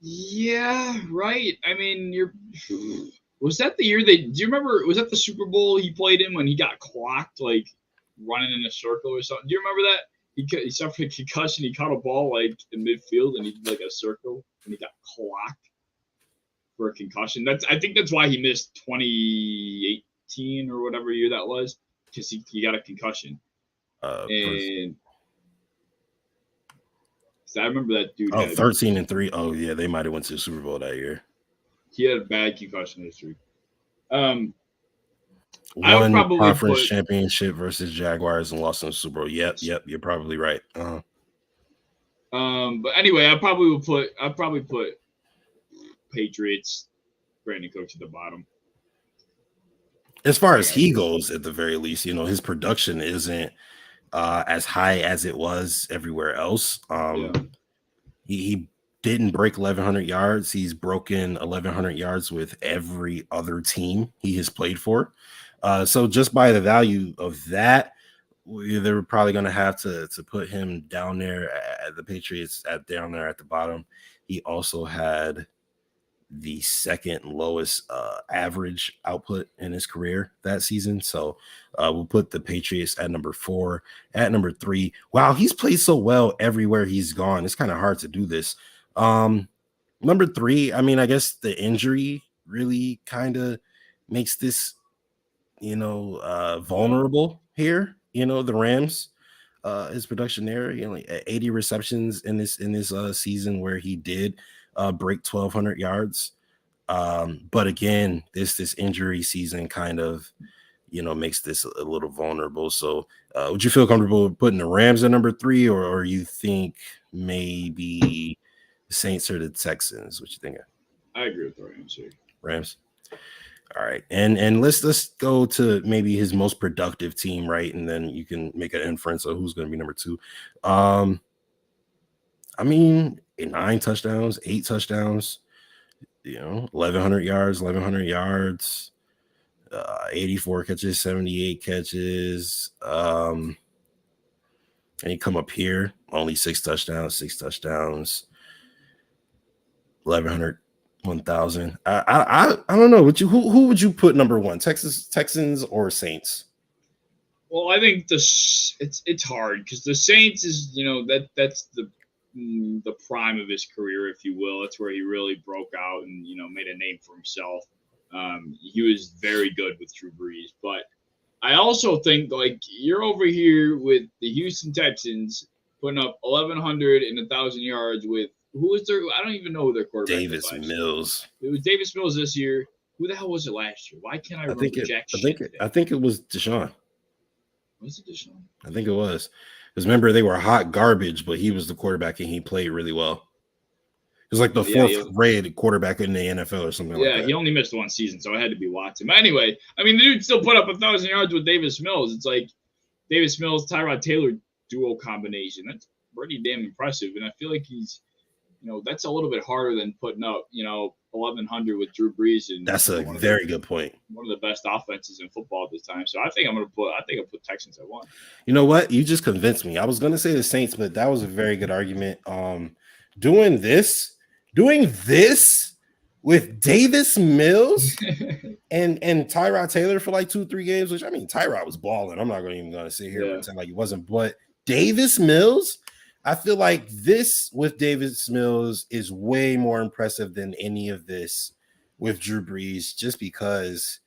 Yeah, right. I mean, was that the year do you remember, was that the Super Bowl he played in when he got clocked, like running in a circle or something? Do you remember that? He suffered a concussion. He caught a ball like in midfield, and he did like a circle, and he got clocked for a concussion. I think that's why he missed 2018 or whatever year that was, because he got a concussion. And I remember that dude. 13-3. Oh yeah, they might have went to the Super Bowl that year. He had a bad concussion history. Won conference championship versus Jaguars and lost in the Super Bowl. Yep, you're probably right. But anyway, I probably put Patriots, Brandon Cooks at the bottom. As far as he goes, at the very least, his production isn't as high as it was everywhere else. He didn't break 1,100 yards. He's broken 1,100 yards with every other team he has played for. So just by the value of that, they're probably going to have to put him down there at the Patriots down there at the bottom. He also had the second lowest average output in his career that season. So we'll put the Patriots at number 4. At number 3, wow, he's played so well everywhere he's gone. It's kind of hard to do this. Number 3, I mean, I guess the injury really kind of makes this, vulnerable here. The Rams, his production there, 80 receptions in this season where he did break 1,200 yards. But again, this injury season kind of, makes this a little vulnerable. So would you feel comfortable putting the Rams at number 3, or you think maybe Saints or the Texans? What you think? I agree with the Rams here. Rams. All right, and let's go to maybe his most productive team, right? And then you can make an inference of who's going to be number 2. I mean, 9 touchdowns, 8 touchdowns, 1,100 yards, 84 catches, 78 catches. And you come up here, only 6 touchdowns, 1,100. 1,000. I don't know. Who would you put number 1? Texans or Saints? Well, I think it's hard because the Saints is that's the prime of his career, if you will. That's where he really broke out and made a name for himself. He was very good with Drew Brees, but I also think like you're over here with the Houston Texans putting up 1,100 and 1,000 yards with. Who was their? I don't even know who their quarterback was. Davis Mills. It was Davis Mills this year. Who the hell was it last year? Why can't I remember jack shit? I think it was Deshaun. Was it Deshaun? I think it was. Because remember, they were hot garbage, but he was the quarterback and he played really well. It was like the fourth-rated quarterback in the NFL or something like that. Yeah, he only missed 1 season, so it had to be Watson. But anyway, I mean, the dude still put up 1,000 yards with Davis Mills. It's like Davis Mills, Tyrod Taylor duo combination. That's pretty damn impressive, and I feel like he's. That's a little bit harder than putting up, 1,100 with Drew Brees. And that's a very good point. One of the best offenses in football at this time. So I think I'll put Texans at 1. You know what? You just convinced me. I was going to say the Saints, but that was a very good argument. Doing this with Davis Mills and Tyrod Taylor for like 2-3 games, which I mean, Tyrod was balling. I'm not even going to sit here and pretend like he wasn't, but Davis Mills. I feel like this with Davis Mills is way more impressive than any of this with Drew Brees, just because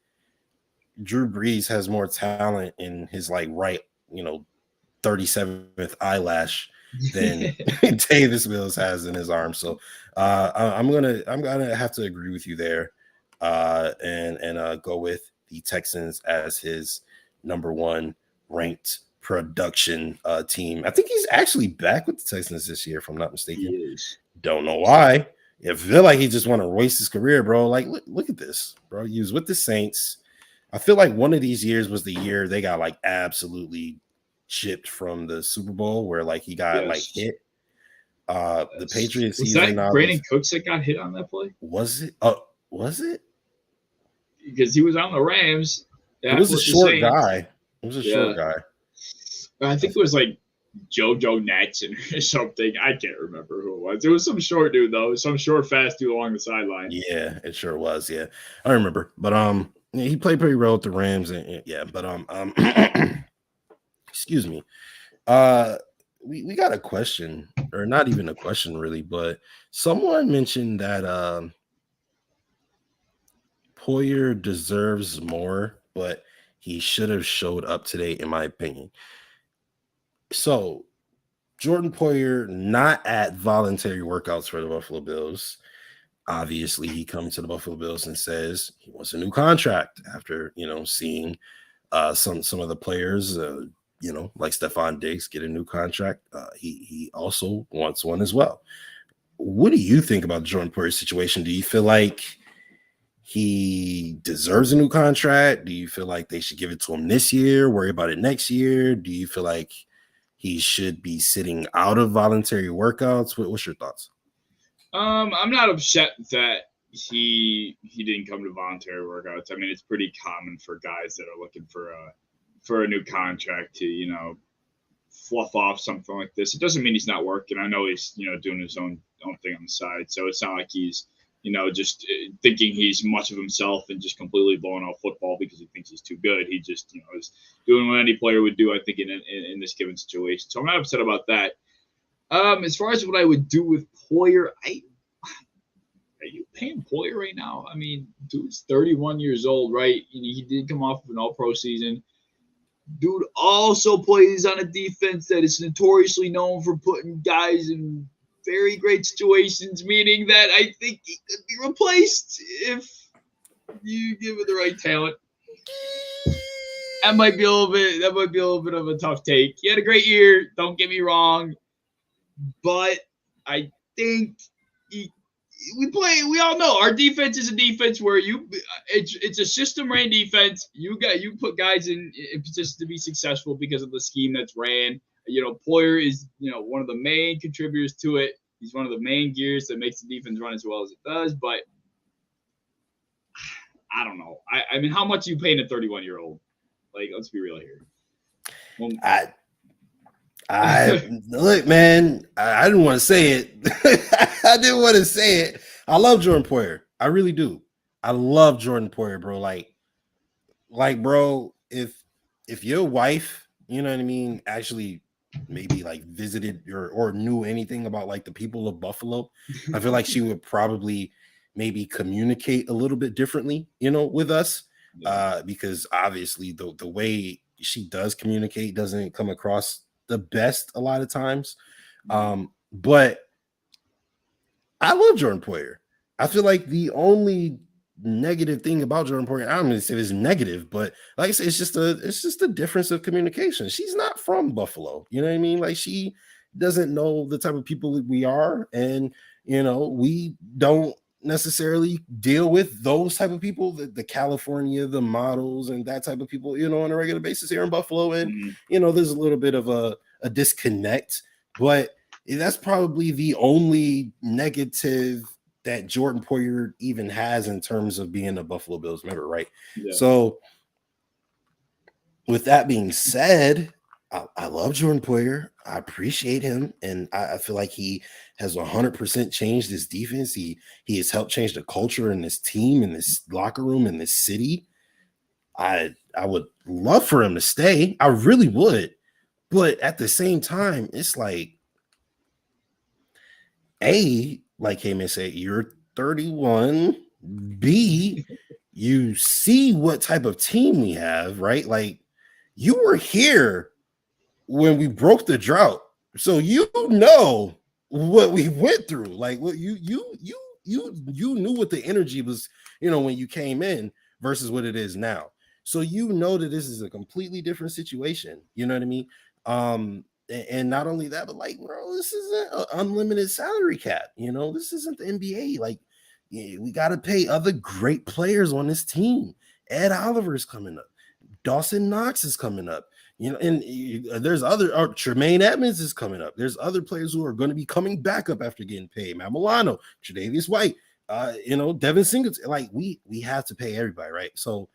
Drew Brees has more talent in his right, 37th eyelash than Davis Mills has in his arm. So I'm gonna have to agree with you there, and go with the Texans as his number 1 ranked production team. I think he's actually back with the Texans this year, if I'm not mistaken. He is. Don't know why. I feel like he just want to waste his career, bro. Like, look at this, bro. He was with the Saints. I feel like one of these years was the year they got absolutely chipped from the Super Bowl, where he got hit. The Patriots was season. That Brandon Cooks that got hit on that play? Was it? Was it? Because he was on the Rams. It was a short guy. It was a short guy. I think it was JoJo Natson or something. I can't remember who it was. It was some short dude though. Some short, fast dude along the sideline. Yeah, it sure was. Yeah, I remember. But he played pretty well with the Rams, and excuse me. We got a question, or not even a question really, but someone mentioned that Poyer deserves more, but he should have showed up today, in my opinion. So, Jordan Poyer not at voluntary workouts for the Buffalo Bills. Obviously, he comes to the Buffalo Bills and says he wants a new contract after, seeing some of the players, like Stephon Diggs get a new contract. He also wants one as well. What do you think about the Jordan Poyer situation? Do you feel like he deserves a new contract? Do you feel like they should give it to him this year, worry about it next year? Do you feel like he should be sitting out of voluntary workouts? What's your thoughts? I'm not upset that he didn't come to voluntary workouts. I mean, it's pretty common for guys that are looking for a new contract to, fluff off something like this. It doesn't mean he's not working. I know he's, doing his own thing on the side. So it's not like he's, just thinking he's much of himself and just completely blowing out football because he thinks he's too good. He just, is doing what any player would do, I think, in this given situation. So I'm not upset about that. As far as what I would do with Poyer, are you paying Poyer right now? I mean, dude's 31 years old, right? He did come off of an all-pro season. Dude also plays on a defense that is notoriously known for putting guys in very great situations, meaning that I think he could be replaced if you give it the right talent. That might be a little bit of a tough take. He had a great year, don't get me wrong, but I think we all know our defense is a defense where it's a system ran defense. You put guys in position to be successful because of the scheme that's ran. Poyer is one of the main contributors to it. He's one of the main gears that makes the defense run as well as it does. But I don't know. I mean, how much are you paying a 31-year-old? Like, let's be real here. Well, I look, man. I didn't want to say it. I didn't want to say it. I love Jordan Poyer. I really do. I love Jordan Poyer, bro. Like, bro. If your wife, you know what I mean, actually maybe like visited or knew anything about like the people of Buffalo, I feel like she would probably maybe communicate a little bit differently, with us, because obviously the way she does communicate doesn't come across the best a lot of times. But I love Jordan Poyer. I feel like the only negative thing about Jordan Poyer, I'm going to say it's negative, but like I said, it's just a difference of communication. She's not from Buffalo. You know what I mean? Like, she doesn't know the type of people we are. And, we don't necessarily deal with those type of people, the California, the models and that type of people, on a regular basis here in Buffalo. And, there's a little bit of a disconnect, but that's probably the only negative that Jordan Poyer even has in terms of being a Buffalo Bills member, right? Yeah. So with that being said, I love Jordan Poyer. I appreciate him. And I feel like he has 100% changed his defense. He has helped change the culture in this team, in this locker room, in this city. I would love for him to stay. I really would. But at the same time, it's like, A, like Caveman said, you're 31. B, you see what type of team we have, right? Like, you were here when we broke the drought, so you know what we went through. Like, what you knew what the energy was, when you came in versus what it is now. So that this is a completely different situation. You know what I mean? And not only that, but like, bro, this isn't an unlimited salary cap. This isn't the NBA. Like, we got to pay other great players on this team. Ed Oliver's coming up. Dawson Knox is coming up. And there's other Tremaine Edmonds is coming up. There's other players who are going to be coming back up after getting paid. Matt Milano, Tre'Davious White, Devin Singletary. Like, we have to pay everybody, right? So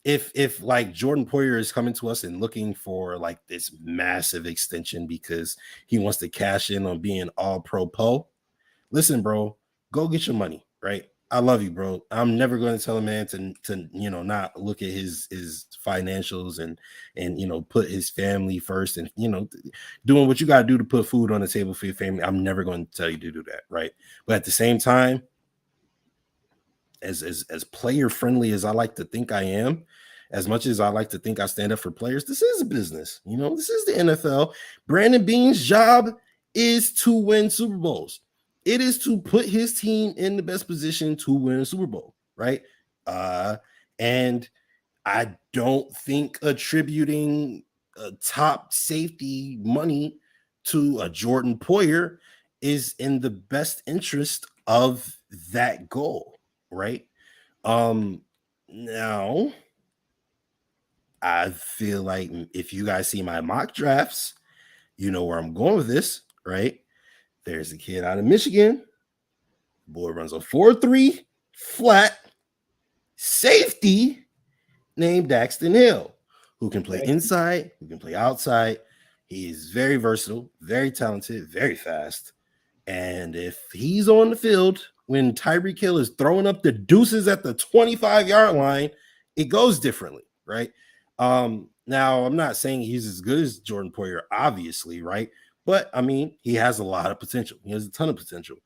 if like Jordan Poyer is coming to us and looking for like this massive extension because he wants to cash in on being all pro Poe, listen, bro, go get your money, right? I love you, bro. I'm never going to tell a man to not look at his financials and put his family first and doing what you got to do to put food on the table for your family. I'm never going to tell you to do that, right? But at the same time, as player friendly as I like to think I am, as much as I like to think I stand up for players, this is a business. This is the NFL. Brandon Beane's job is to win Super Bowls. It is to put his team in the best position to win a Super Bowl, right? And I don't think attributing top safety money to a Jordan Poyer is in the best interest of that goal, right? Now, I feel like if you guys see my mock drafts, you know where I'm going with this, right? There's a kid out of Michigan. Boy runs a 4.3 flat safety named Daxton Hill, who can play inside, who can play outside. He is very versatile, very talented, very fast. And if he's on the field when Tyreek Hill is throwing up the deuces at the 25-yard line, it goes differently, right? Now, I'm not saying he's as good as Jordan Poyer, obviously, right? But, I mean, he has a lot of potential. He has a ton of potential,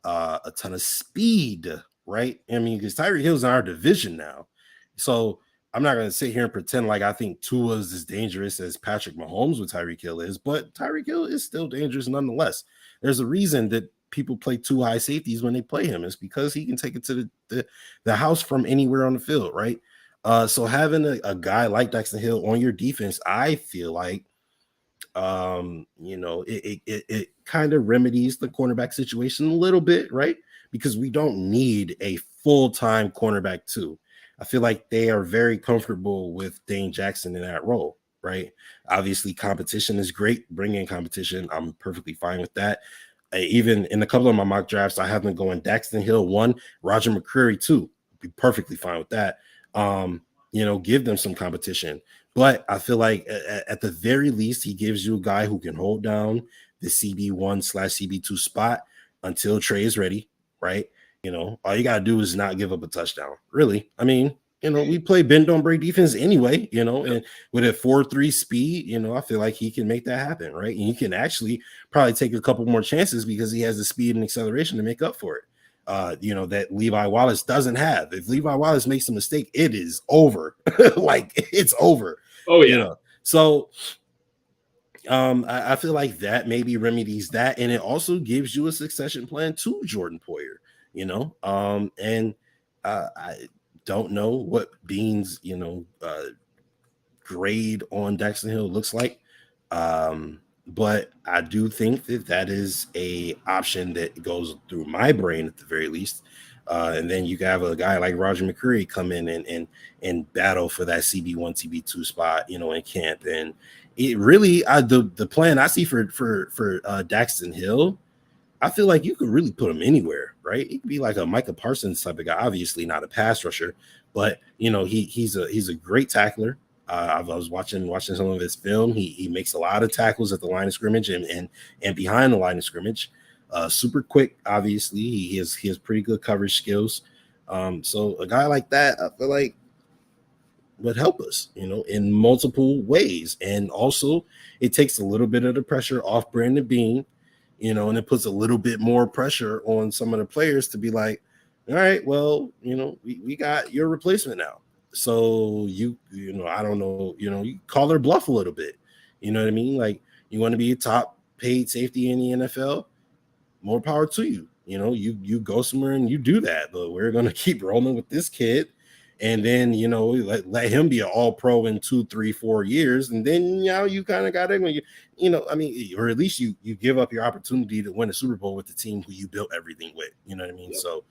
a ton of speed, right? I mean, because Tyreek Hill's in our division now. So I'm not going to sit here and pretend like I think Tua is as dangerous as Patrick Mahomes with Tyreek Hill is, but Tyreek Hill is still dangerous nonetheless. There's a reason that people play two high safeties when they play him. It's because he can take it to the house from anywhere on the field, right? So having a guy like Daxton Hill on your defense, I feel like It kind of remedies the cornerback situation a little bit, right? Because we don't need a full-time cornerback too. I feel like they are very comfortable with Dane Jackson in that role, right? Obviously, competition is great. Bring in competition. I'm perfectly fine with that. Even in a couple of my mock drafts, I have them going Daxton Hill 1, Roger McCreary 2. Be perfectly fine with that. Give them some competition. But I feel like at the very least, he gives you a guy who can hold down the CB1/CB2 spot until Trey is ready, right? All you got to do is not give up a touchdown. Really. I mean, we play bend don't break defense anyway, and with a 4.3 speed, I feel like he can make that happen, right? And he can actually probably take a couple more chances because he has the speed and acceleration to make up for it. That Levi Wallace doesn't have. If Levi Wallace makes a mistake, it is over. Like it's over. Oh yeah. So I feel like that maybe remedies that, and it also gives you a succession plan to Jordan Poyer. And I don't know what Bean's grade on Daxton Hill looks like. But I do think that is a option that goes through my brain at the very least. And then you can have a guy like Roger McCreary come in and battle for that CB1, CB2 spot, in camp. And it really, the plan I see for Daxton Hill, I feel like you could really put him anywhere, right? He could be like a Micah Parsons type of guy. Obviously not a pass rusher, but he's a great tackler. I was watching some of his film. He makes a lot of tackles at the line of scrimmage and behind the line of scrimmage. Super quick, obviously. He has pretty good coverage skills. So a guy like that, I feel like would help us, in multiple ways. And also it takes a little bit of the pressure off Brandon Bean, and it puts a little bit more pressure on some of the players to be like, all right, well, we got your replacement now. So I don't know, you call her bluff a little bit. You know what I mean? Like, you want to be a top paid safety in the NFL, more power to you. You go somewhere and you do that, but we're going to keep rolling with this kid. And then, let him be an all pro in 2, 3, 4 years. And then, you kind of got it, or at least you give up your opportunity to win a Super Bowl with the team who you built everything with. You know what I mean? Yep. So,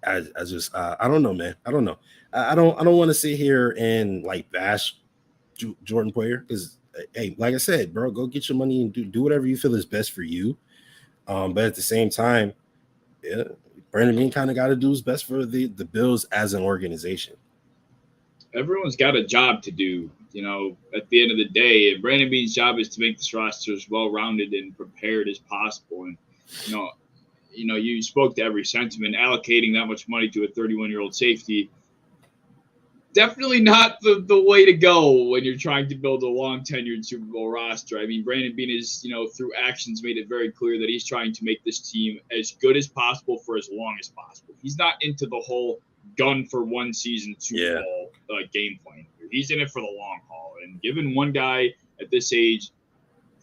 I don't know, man. I don't know. I don't want to sit here and like bash Jordan Poyer because, hey, like I said, bro, go get your money and do whatever you feel is best for you. But at the same time, yeah, Brandon Bean kind of got to do his best for the Bills as an organization. Everyone's got a job to do, at the end of the day. And Brandon Bean's job is to make this roster as well-rounded and prepared as possible. And, you spoke to every sentiment. Allocating that much money to a 31-year-old safety, definitely not the way to go when you're trying to build a long-tenured Super Bowl roster. I mean, Brandon Bean is, through actions made it very clear that he's trying to make this team as good as possible for as long as possible. He's not into the whole gun for one season Super Bowl game plan. He's in it for the long haul. And given one guy at this age,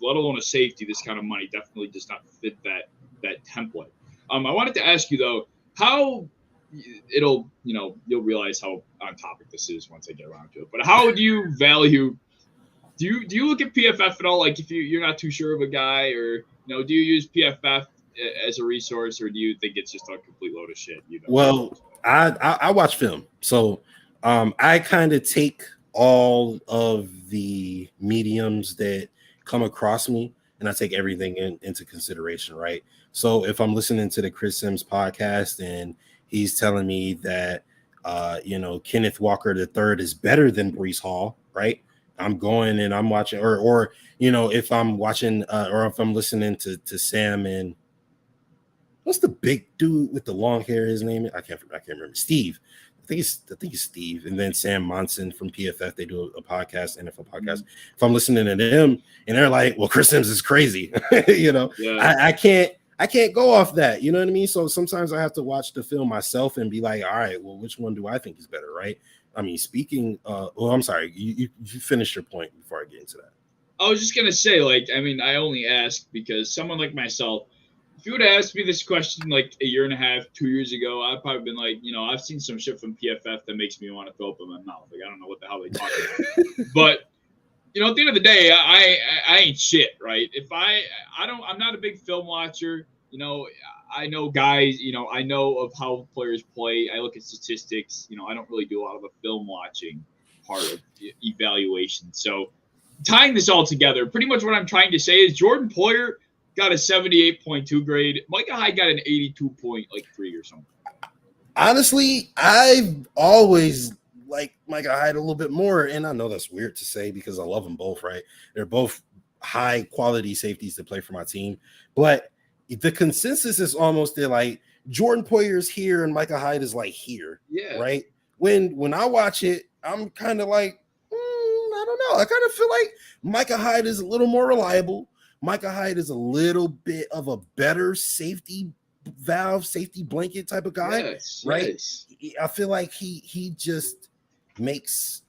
let alone a safety, this kind of money definitely does not fit that template. I wanted to ask you, though, how you'll realize how on topic this is once I get around to it. But how do you value? Do you look at PFF at all? Like, if you're not too sure of a guy, or do you use PFF as a resource, or do you think it's just a complete load of shit? Well, I watch film, so I kind of take all of the mediums that come across me, and I take everything into consideration, right? So if I'm listening to the Chris Sims podcast and he's telling me that, Kenneth Walker III is better than Breece Hall, right? I'm going and I'm watching, or if I'm watching, or if I'm listening to Sam and what's the big dude with the long hair? His name, I can't remember. Steve. I think it's Steve. And then Sam Monson from PFF. They do a podcast, NFL podcast. Mm-hmm. If I'm listening to them and they're like, well, Chris Sims is crazy, I can't go off that. You know what I mean? So sometimes I have to watch the film myself and be like, all right, well, which one do I think is better, right? I mean, speaking, I'm sorry, you finished your point before I get into that. I was just going to say, I only ask because someone like myself, if you would have asked me this question like a year and a half, 2 years ago, I'd probably been like, I've seen some shit from PFF that makes me want to throw up in my mouth. Like, I don't know what the hell they talking about. But, at the end of the day, I ain't shit, right? If I'm not a big film watcher. I know guys. I know of how players play. I look at statistics. I don't really do a lot of the film watching part of evaluation. So tying this all together, pretty much what I'm trying to say is Jordan Poyer got a 78.2 grade. Micah Hyde got an 82.3 or something. Honestly, I've always liked Micah Hyde a little bit more, and I know that's weird to say because I love them both, right? They're both high quality safeties to play for my team, but the consensus is almost there, like Jordan Poyer's here and Micah Hyde is like here, right? When I watch it, I'm kind of like, I don't know. I kind of feel like Micah Hyde is a little more reliable. Micah Hyde is a little bit of a better safety valve, safety blanket type of guy, right? Yes. I feel like he just makes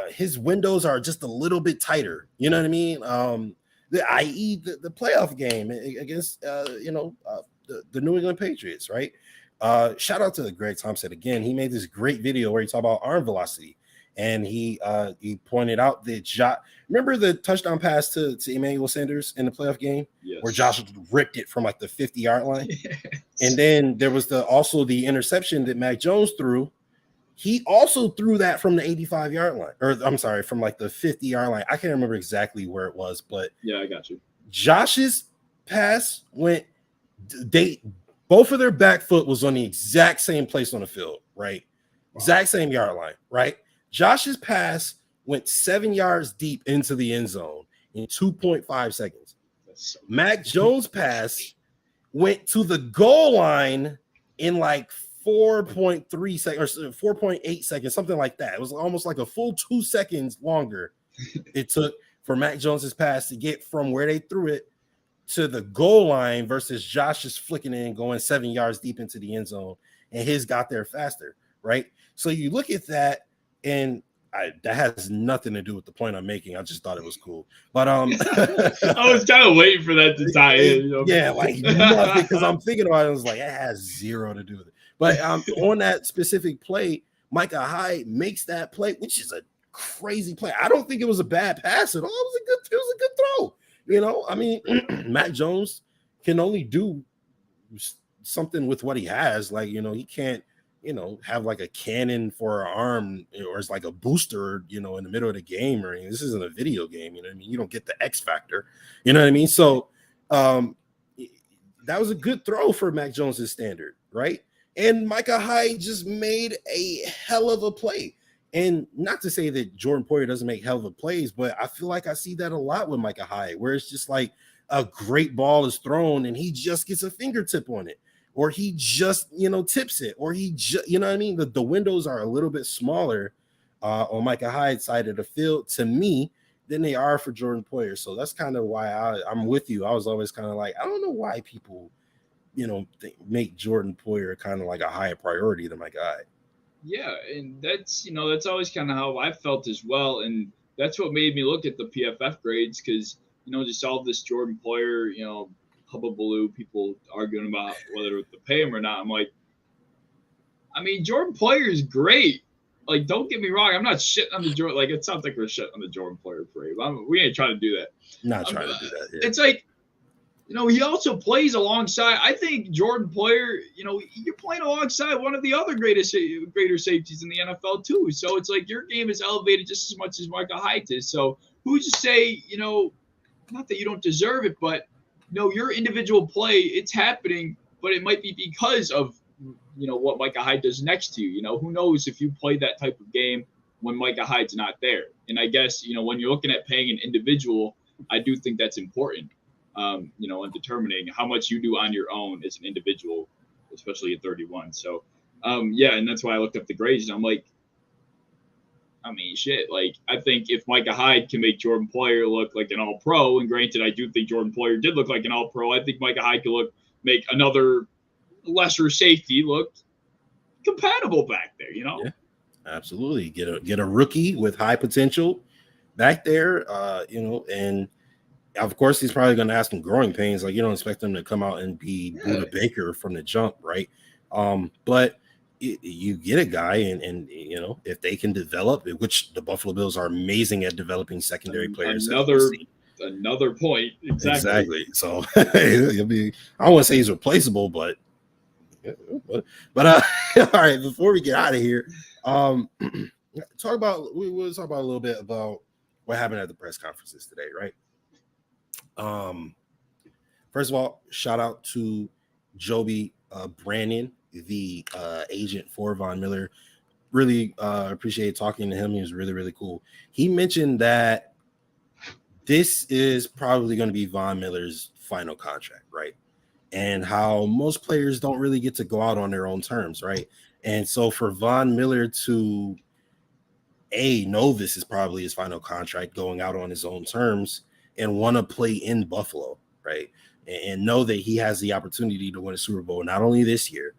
his windows are just a little bit tighter. You know what I mean? I.e. the playoff game against the New England Patriots, right? Shout out to Greg Thompson again. He made this great video where he talked about arm velocity, and he pointed out that remember the touchdown pass to Emmanuel Sanders in the playoff game, where Josh ripped it from like the 50-yard line, and then there was also the interception that Mac Jones threw. He also threw that from the 85-yard line, or I'm sorry, from like the 50-yard line. I can't remember exactly where it was, but yeah, I got you. Josh's pass both of their back foot was on the exact same place on the field, right? Wow. Exact same yard line, right? Josh's pass went 7 yards deep into the end zone in 2.5 seconds. So Mac Jones' pass went to the goal line in like 4.3 seconds or 4.8 seconds, something like that. It was almost like a full 2 seconds longer it took for Mac Jones's pass to get from where they threw it to the goal line versus Josh just flicking it and going 7 yards deep into the end zone, and his got there faster, right? So you look at that, and that has nothing to do with the point I'm making. I just thought it was cool. But I was kind of waiting for that to tie in. Yeah, like nothing, because I'm thinking about it. I was like, it has zero to do with it. But on that specific play, Micah Hyde makes that play, which is a crazy play. I don't think it was a bad pass at all. It was a good throw. I mean, Mac Jones can only do something with what he has. Like, he can't, have like a cannon for an arm, or it's like a booster, in the middle of the game, or anything. This isn't a video game. You know what I mean? You don't get the X factor. You know what I mean? So that was a good throw for Mac Jones's standard, right? And Micah Hyde just made a hell of a play. And not to say that Jordan Poyer doesn't make hell of a plays, but I feel like I see that a lot with Micah Hyde, where it's just like a great ball is thrown and he just gets a fingertip on it, or he just, tips it, or he just, you know what I mean? The windows are a little bit smaller on Micah Hyde's side of the field to me than they are for Jordan Poyer. So that's kind of why I'm with you. I was always kind of like, I don't know why people, make Jordan Poyer kind of like a higher priority than Micah Hyde. Yeah, and that's always kind of how I felt as well, and that's what made me look at the PFF grades, because just all this Jordan Poyer, hubbubaloo, people arguing about whether to pay him or not. I'm like, I mean, Jordan Poyer is great. Like, don't get me wrong, I'm not shitting on the Jordan. Like, it sounds like we're shitting on the Jordan Poyer parade. We ain't trying to do that. Not trying to do that. Yeah. It's like, he also plays alongside. I think Jordan Poyer, you're playing alongside one of the other greater safeties in the NFL too. So it's like your game is elevated just as much as Micah Hyde is. So who's to say, not that you don't deserve it, but your individual play, it's happening, but it might be because of what Micah Hyde does next to you. Who knows if you play that type of game when Micah Hyde's not there. And I guess when you're looking at paying an individual, I do think that's important. And determining how much you do on your own as an individual, especially at 31. So, and that's why I looked up the grades, and I'm like, I mean, shit. Like, I think if Micah Hyde can make Jordan Poyer look like an all-pro, and granted, I do think Jordan Poyer did look like an all-pro, I think Micah Hyde could make another lesser safety look compatible back there, Yeah, absolutely. Get a rookie with high potential back there, and of course, he's probably going to have some growing pains. Like, you don't expect him to come out and be Buda Baker from the jump, right? But you get a guy, and you know, if they can develop, which the Buffalo Bills are amazing at developing secondary players. Another point. Exactly. So he'll be. I don't want to say he's replaceable, but all right. Before we get out of here, we will talk about a little bit about what happened at the press conferences today, right? First of all, shout out to Joby Brandon, the agent for Von Miller. Really appreciate talking to him. He was really, really cool. He mentioned that this is probably going to be Von Miller's final contract, right? And how most players don't really get to go out on their own terms, right? And so for Von Miller to know this is probably his final contract, going out on his own terms, and want to play in Buffalo, right? And know that he has the opportunity to win a Super Bowl, not only this year,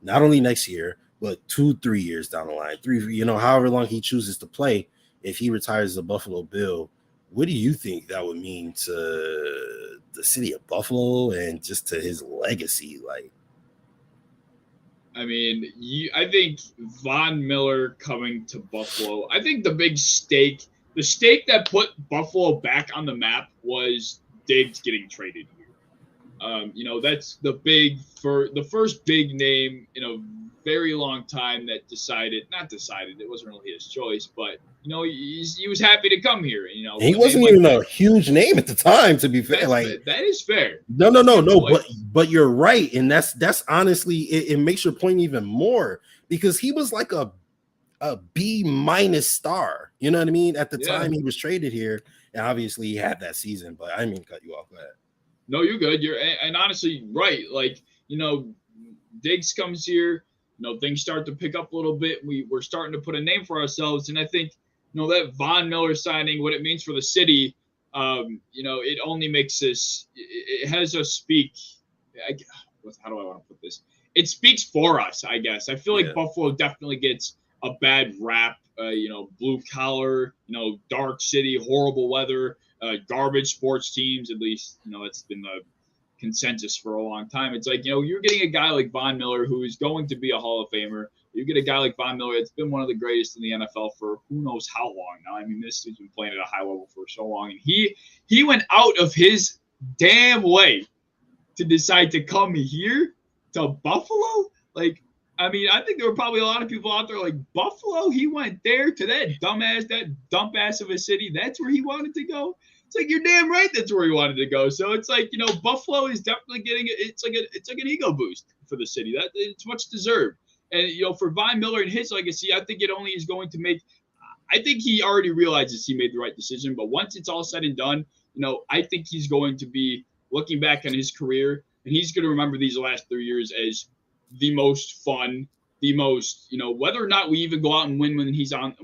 not only next year, but 2-3 years down the line, however long he chooses to play. If he retires as a Buffalo Bill, what do you think that would mean to the city of Buffalo and just to his legacy? Like, I mean, I think Von Miller coming to Buffalo, I think the stake that put Buffalo back on the map was Diggs getting traded here. That's the first big name in a very long time that it wasn't really his choice, but he was happy to come here. He wasn't even a huge name at the time, to be fair. That is fair. No, but you're right, and that's honestly it makes your point even more, because he was like a B- star. You know what I mean? At the time he was traded here, and obviously he had that season. But I didn't mean to cut you off. Go ahead. No, you're good. And honestly right. Like, Diggs comes here. Things start to pick up a little bit. We're starting to put a name for ourselves, and I think that Von Miller signing, what it means for the city, it only makes us. It has us speak. How do I want to put this? It speaks for us, I guess. I feel like Buffalo definitely gets a bad rap. Blue collar, dark city, horrible weather, garbage sports teams. At least that's been the consensus for a long time. It's like, you're getting a guy like Von Miller who is going to be a Hall of Famer. You get a guy like Von Miller, it's been one of the greatest in the NFL for who knows how long now. I mean, this dude's been playing at a high level for so long, and he went out of his damn way to decide to come here to Buffalo. Like, I mean, I think there were probably a lot of people out there like, Buffalo, he went there to that dump ass of a city. That's where he wanted to go. It's like, you're damn right that's where he wanted to go. So it's like, Buffalo is definitely getting it's like an ego boost for the city. That it's much deserved. And for Von Miller and his legacy, I think it only is going to make. I think he already realizes he made the right decision. But once it's all said and done, I think he's going to be looking back on his career, and he's going to remember these last 3 years as the most fun, the most, whether or not we even go out and win when he's on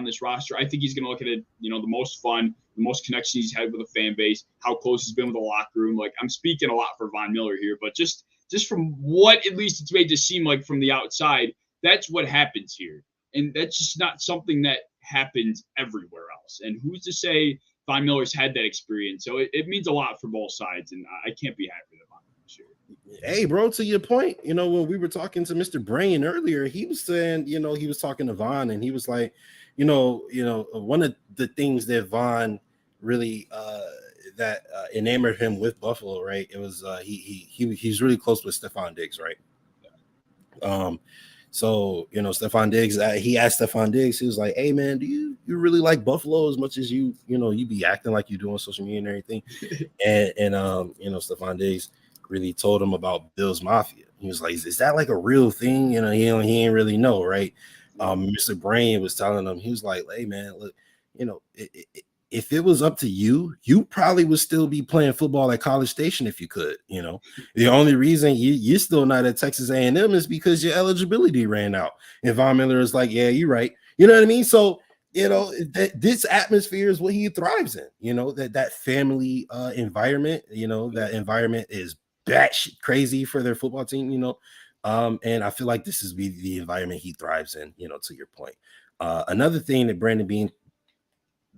this roster. I think he's going to look at it, the most fun, the most connection he's had with the fan base, how close he's been with the locker room. Like, I'm speaking a lot for Von Miller here, but just from what at least it's made to seem like from the outside, that's what happens here. And that's just not something that happens everywhere else. And who's to say Von Miller's had that experience? So it means a lot for both sides, and I can't be happy with Von Miller. Hey, bro, to your point, when we were talking to Mr. Brain earlier, he was saying, he was talking to Von, and he was like, one of the things that Von really that enamored him with Buffalo, right? It was he's really close with Stephon Diggs, right? So Stephon Diggs, he asked Stephon Diggs, he was like, "Hey man, do you really like Buffalo as much as you be acting like you do on social media and everything?" and Stephon Diggs really told him about Bills Mafia. He was like, "Is that like a real thing?" He ain't really know, right? Mr. Brain was telling him, he was like, "Hey man, look, if it was up to you, you probably would still be playing football at College Station if you could. The only reason you're still not at Texas A&M is because your eligibility ran out." And Von Miller is like, "Yeah, you're right." You know what I mean? So, this atmosphere is what he thrives in. That family environment. That environment is batshit crazy for their football team. And I feel like this is the environment he thrives in. To your point, another thing that Brandon Beane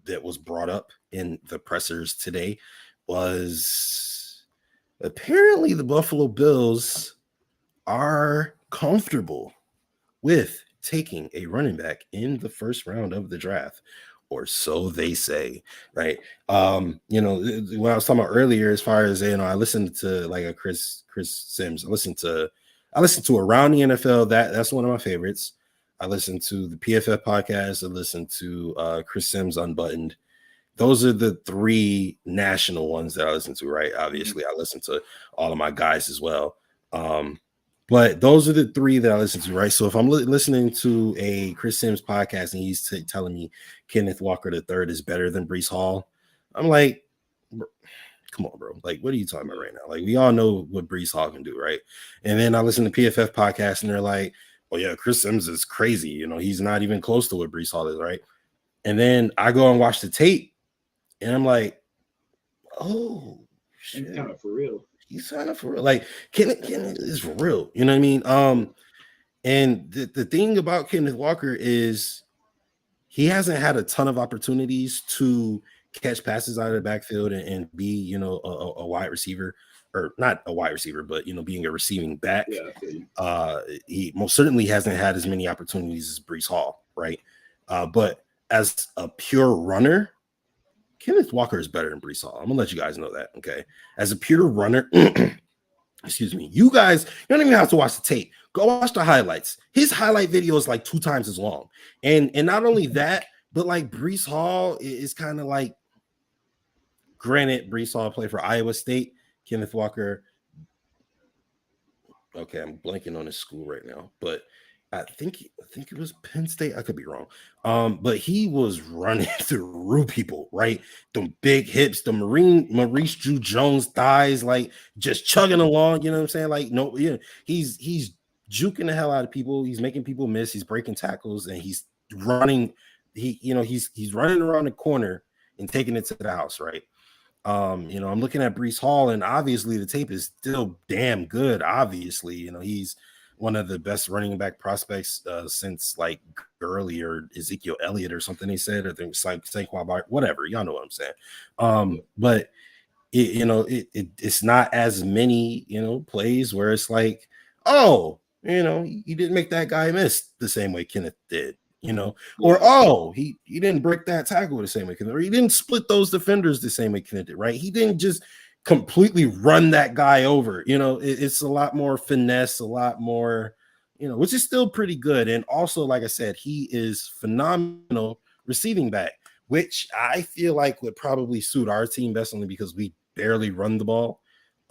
that was brought up in the pressers today was apparently the Buffalo Bills are comfortable with taking a running back in the first round of the draft, or so they say, right? When I was talking about earlier, as far as I listened to like a Chris Sims. I listened to Around the NFL. That's one of my favorites. I listened to the PFF podcast. I listened to Chris Sims Unbuttoned. Those are the 3 national ones that I listen to, right? Obviously, I listen to all of my guys as well. But those are the 3 that I listen to, right? So if I'm listening to a Chris Sims podcast and he's telling me Kenneth Walker III is better than Breece Hall, I'm like, come on, bro. Like, what are you talking about right now? Like, we all know what Breece Hall can do, right? And then I listen to PFF podcast and they're like, oh yeah, Chris Sims is crazy. He's not even close to what Breece Hall is, right? And then I go and watch the tape and I'm like, oh, shit. He's kind of for real. He's kind of for real. Like, Kenneth is for real. You know what I mean? And the thing about Kenneth Walker is he hasn't had a ton of opportunities to catch passes out of the backfield and be, a wide receiver, or not a wide receiver, but, being a receiving back. Yeah. He most certainly hasn't had as many opportunities as Breece Hall, right? But as a pure runner, Kenneth Walker is better than Breece Hall. I'm gonna let you guys know that, okay? As a pure runner, excuse me, you guys, you don't even have to watch the tape. Go watch the highlights. His highlight video is like 2 times as long, and not only that, but like Breece Hall is kind of like, granted, Breece Hall played for Iowa State. Kenneth Walker, okay, I'm blanking on his school right now, but I think it was Penn State. I could be wrong. But he was running through people, right? The big hips, the Maurice Jones thighs, like just chugging along. You know what I'm saying? Like, no, yeah, he's juking the hell out of people. He's making people miss. He's breaking tackles, and he's running. He's running around the corner and taking it to the house, right? I'm looking at Breece Hall, and obviously the tape is still damn good. Obviously, he's one of the best running back prospects since like Gurley or Ezekiel Elliott or something. They said, or things like Saquon, whatever. Y'all know what I'm saying. But it's not as many plays where it's like, oh, he didn't make that guy miss the same way Kenneth did. Or oh, he didn't break that tackle the same way Kenneth, or he didn't split those defenders the same way Kenneth did, right? He didn't just completely run that guy over. It's a lot more finesse, a lot more, which is still pretty good. And also, like I said, he is phenomenal receiving back, which I feel like would probably suit our team best, only because we barely run the ball.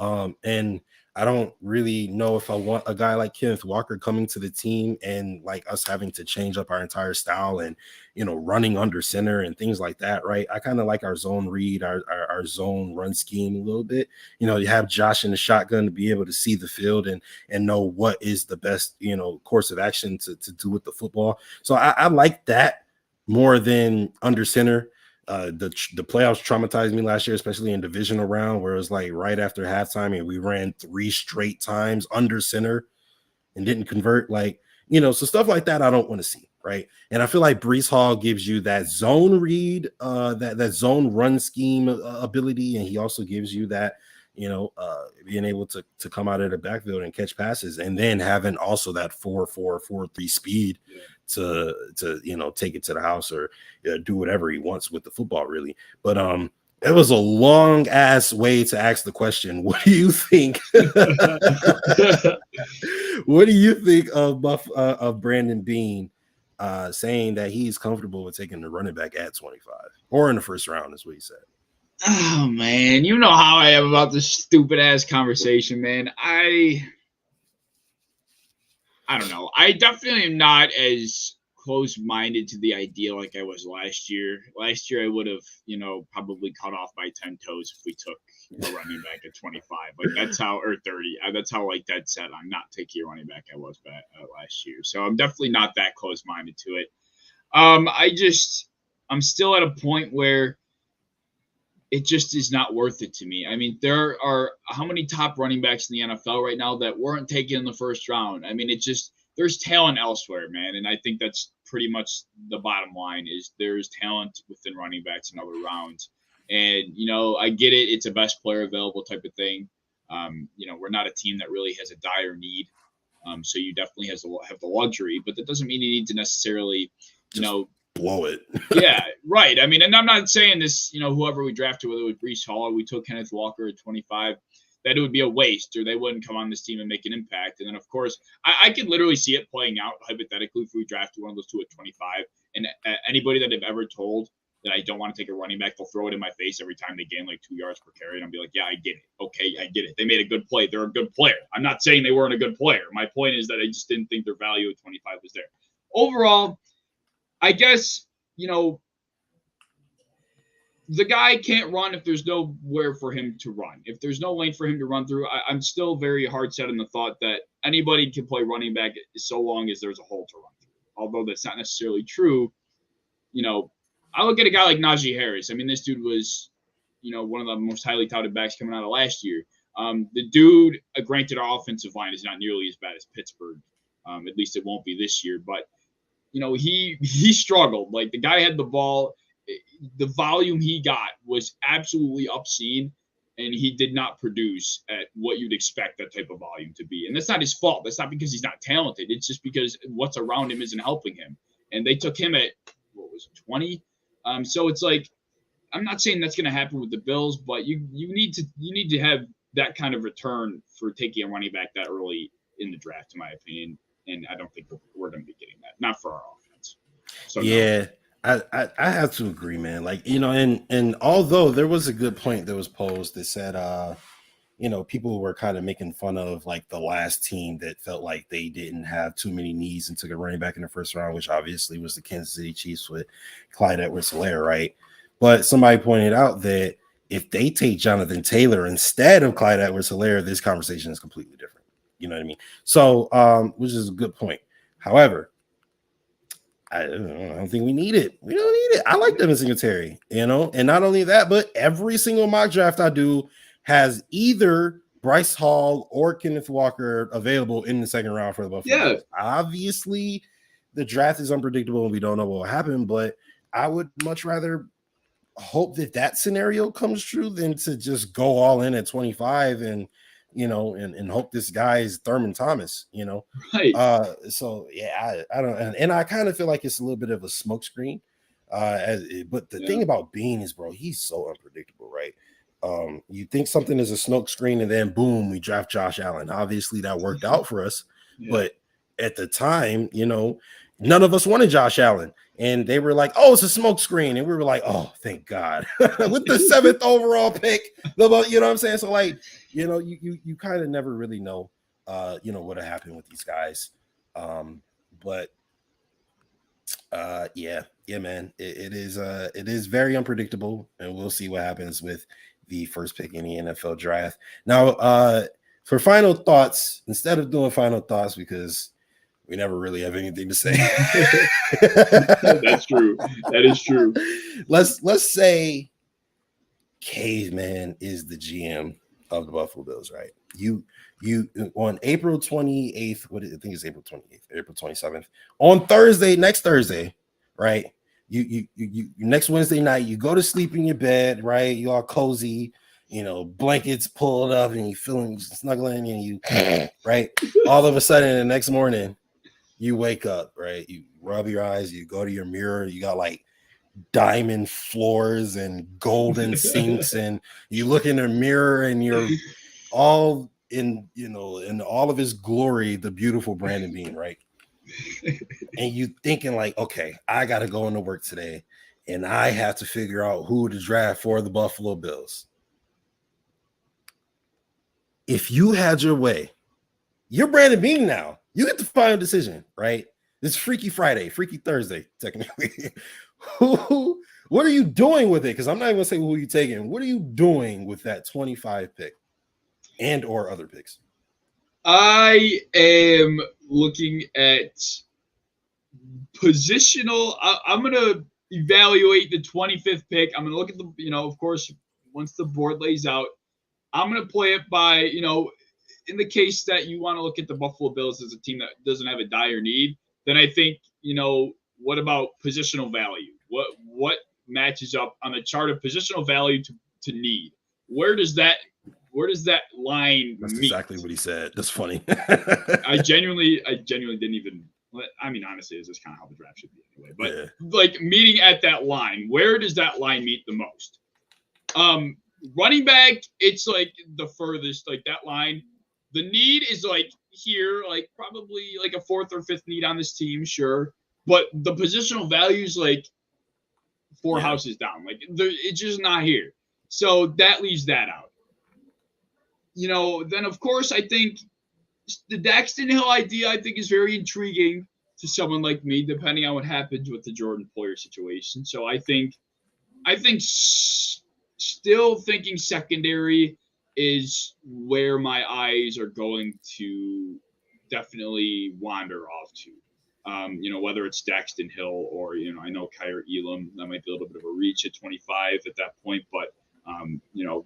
And I don't really know if I want a guy like Kenneth Walker coming to the team and like us having to change up our entire style and, running under center and things like that, right? I kind of like our zone read, our zone run scheme a little bit. You have Josh in the shotgun to be able to see the field and know what is the best, course of action to do with the football. So I like that more than under center. The playoffs traumatized me last year, especially in divisional round, where it was like right after halftime and we ran 3 straight times under center and didn't convert. Like, so stuff like that I don't want to see, right? And I feel like Breece Hall gives you that zone read, that zone run scheme ability, and he also gives you that, being able to come out of the backfield and catch passes, and then having also that 4.3 speed to take it to the house or do whatever he wants with the football, really. But it was a long ass way to ask the question. What do you think? What do you think of Brandon Beane saying that he's comfortable with taking the running back at 25 or in the first round, is what he said? Oh man, you know how I am about this stupid ass conversation, man. I don't know. I definitely am not as close-minded to the idea like I was last year. Last year I would have, probably cut off my 10 toes if we took a running back at 25. Like that's how, or 30. That's how like that said I'm not taking a running back I was back last year. So I'm definitely not that close-minded to it. I'm still at a point where it just is not worth it to me. I mean, there are how many top running backs in the NFL right now that weren't taken in the first round? I mean, there's talent elsewhere, man. And I think that's pretty much the bottom line is there's talent within running backs in other rounds. And, I get it. It's a best player available type of thing. We're not a team that really has a dire need. So you definitely have the luxury, but that doesn't mean you need to necessarily, blow it. Yeah, right. I mean, and I'm not saying this, whoever we drafted, whether it was Breece Hall or we took Kenneth Walker at 25, that it would be a waste or they wouldn't come on this team and make an impact. And then, of course, I could literally see it playing out hypothetically if we drafted one of those two at 25. And anybody that I've ever told that I don't want to take a running back, they'll throw it in my face every time they gain like 2 yards per carry. And I'll be like, yeah, I get it. Okay, I get it. They made a good play. They're a good player. I'm not saying they weren't a good player. My point is that I just didn't think their value at 25 was there. Overall, I guess, the guy can't run if there's nowhere for him to run. If there's no lane for him to run through, I'm still very hard set in the thought that anybody can play running back so long as there's a hole to run through. Although that's not necessarily true. I look at a guy like Najee Harris. I mean, this dude was, one of the most highly touted backs coming out of last year. The dude, granted, our offensive line is not nearly as bad as Pittsburgh. At least it won't be this year. But, he struggled. Like, the guy had the ball. The volume he got was absolutely obscene, and he did not produce at what you'd expect that type of volume to be. And that's not his fault. That's not because he's not talented. It's just because what's around him isn't helping him. And they took him at, 20? So it's like, I'm not saying that's going to happen with the Bills, but you need to have that kind of return for taking a running back that early in the draft, in my opinion. And I don't think we're going to be getting that, not for our offense. So yeah. No. I have to agree, man. Like, and although there was a good point that was posed that said, people were kind of making fun of like the last team that felt like they didn't have too many needs and took a running back in the first round, which obviously was the Kansas City Chiefs with Clyde Edwards-Helaire, right? But somebody pointed out that if they take Jonathan Taylor instead of Clyde Edwards-Helaire, this conversation is completely different. You know what I mean? So, which is a good point. However, I don't think we need it. We don't need it. I like Devin Singletary, and not only that, but every single mock draft I do has either Bryce Hall or Kenneth Walker available in the second round for the Buffalo Bills. Obviously, the draft is unpredictable and we don't know what will happen, but I would much rather hope that scenario comes true than to just go all in at 25 and hope this guy is Thurman Thomas, Right. So yeah, I don't, and I kind of feel like it's a little bit of a smokescreen. But the thing about Bean is, bro, he's so unpredictable, right? You think something is a smokescreen, and then boom, we draft Josh Allen. Obviously, that worked out for us, but at the time, none of us wanted Josh Allen, and they were like, "Oh, it's a smokescreen," and we were like, "Oh, thank God!" With the 7th overall pick, you know what I'm saying? So, like, you kind of never really know, what'll happen with these guys. But man, it is very unpredictable, and we'll see what happens with the first pick in the NFL draft. Now, for final thoughts, instead of doing final thoughts, because we never really have anything to say. That's true. That is true. Let's say Caveman is the GM of the Buffalo Bills, right? You on April 28th, I think it's April 28th, April 27th, on next Thursday, right? You next Wednesday night, you go to sleep in your bed, right? You all cozy, blankets pulled up and you feeling snuggling and you right. All of a sudden, the next morning, you wake up, right? You rub your eyes, you go to your mirror, you got like diamond floors and golden sinks, and you look in the mirror and you're all in all of his glory, the beautiful Brandon Bean, right? And you thinking like, okay, I got to go into work today and I have to figure out who to draft for the Buffalo Bills. If you had your way, you're Brandon Bean now. You get the final decision, right? It's Freaky Friday, Freaky Thursday, technically. What are you doing with it? Because I'm not even going to say who you're taking. What are you doing with that 25 pick and or other picks? I am looking at positional. I'm going to evaluate the 25th pick. I'm going to look at the, of course, once the board lays out, I'm going to play it by, in the case that you want to look at the Buffalo Bills as a team that doesn't have a dire need, then I think, what about positional value? What matches up on the chart of positional value to need? Where does that line That's meet? exactly what he said. That's funny. I genuinely didn't even. I mean, honestly, this is kind of how the draft should be anyway. But like meeting at that line, where does that line meet the most? Running back, it's like the furthest. Like that line, the need is like here, like probably like a fourth or fifth need on this team, sure. But the positional values like four houses down. Like it's just not here. So that leaves that out. You know, then of course I think the Daxton Hill idea I think is very intriguing to someone like me, depending on what happens with the Jordan Poyer situation. So I think still thinking secondary is where my eyes are going to definitely wander off to. You know, whether it's Daxton Hill or, you know, I know Kyrie Elam, that might be a little bit of a reach at 25 at that point, but, you know,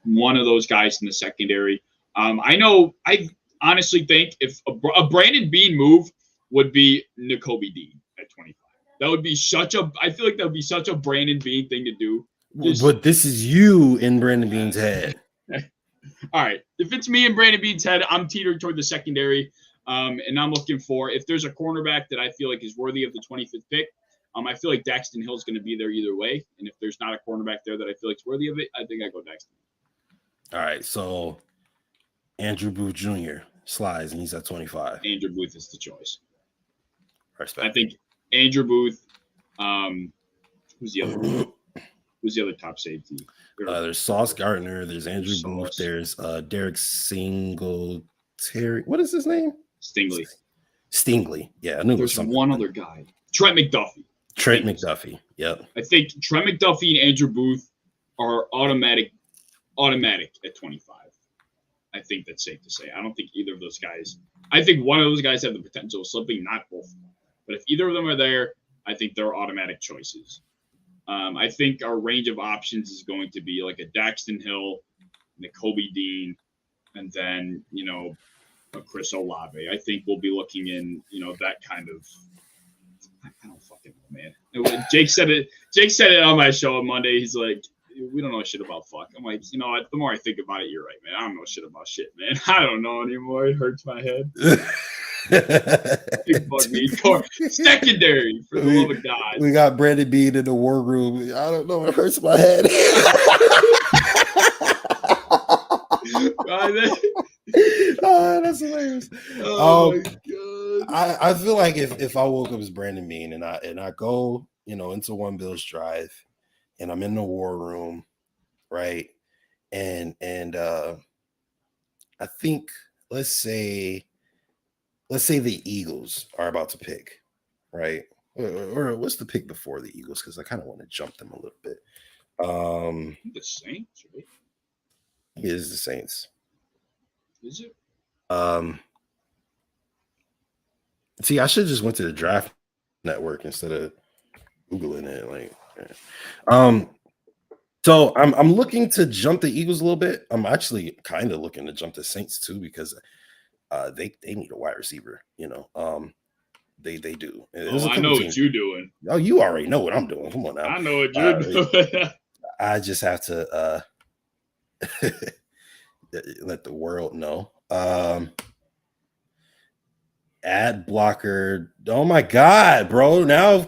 one of those guys in the secondary. I honestly think if a Brandon Bean move would be Nakobe Dean at 25. That would be I feel like that would be such a Brandon Bean thing to do. But this is you in Brandon Bean's head. All right. If it's me and Brandon Bean's head, I'm teetering toward the secondary. And I'm looking for, if there's a cornerback that I feel like is worthy of the 25th pick, I feel like Daxton Hill is going to be there either way. And if there's not a cornerback there that I feel like is worthy of it, I think I go Daxton. All right. So Andrew Booth Jr. slides and he's at 25. Andrew Booth is the choice. Respect. I think Andrew Booth, who's the other Who's the other top safety? There's Sauce Gardner. There's Andrew Booth. There's Derek Singletary. What is his name? Stingley. Yeah, I knew it was something. One other guy. Trent McDuffie. Yep. I think Trent McDuffie and Andrew Booth are automatic at 25. I think that's safe to say. I don't think either of those guys. I think one of those guys have the potential of slipping, not both. But if either of them are there, I think they're automatic choices. I think our range of options is going to be like a Daxton Hill, Nakobe Dean, and then, you know, a Chris Olave. I think we'll be looking in, you know, that kind of. I don't fucking know, man. Jake said it on my show on Monday. He's like, we don't know shit about fuck. I'm like, you know what? The more I think about it, you're right, man. I don't know shit about shit, man. I don't know anymore. It hurts my head. Fuck me. Secondary, for the love of God. We got Brandon Bean in the war room. I don't know. It hurts my head. That's hilarious. Oh my God. I feel like if I woke up as Brandon Bean and I go, you know, into One Bills Drive and I'm in the war room, right? And I think let's say the Eagles are about to pick, right? Or what's the pick before the Eagles? Because I kind of want to jump them a little bit. The Saints, right? It is the Saints. Is it? See, I should have just went to the draft network instead of Googling it. Like, so I'm looking to jump the Eagles a little bit. I'm actually kind of looking to jump the Saints too because they need a wide receiver. You know, they do. I know what you're doing. Oh, you already know what I'm doing. Come on now. I know what you're doing. I just have to let the world know. Ad blocker. Oh my God, bro. Now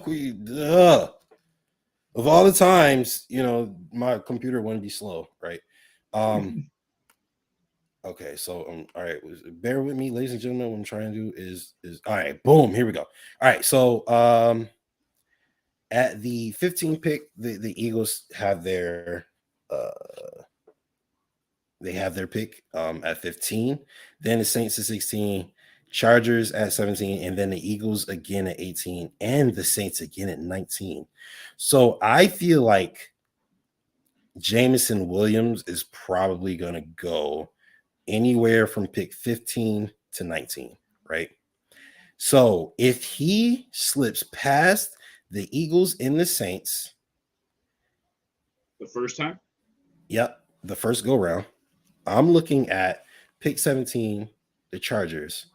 of all the times, you know, my computer wouldn't be slow, right? Okay, so all right, bear with me, ladies and gentlemen. What I'm trying to do is all right, boom, here we go. All right, so at the 15th pick, the Eagles have their pick at 15. Then the Saints at 16, Chargers at 17, and then the Eagles again at 18, and the Saints again at 19. So I feel like Jameson Williams is probably going to go anywhere from pick 15 to 19, right? So if he slips past the Eagles and the Saints, the first time? Yep, the first go round. I'm looking at pick 17, the Chargers,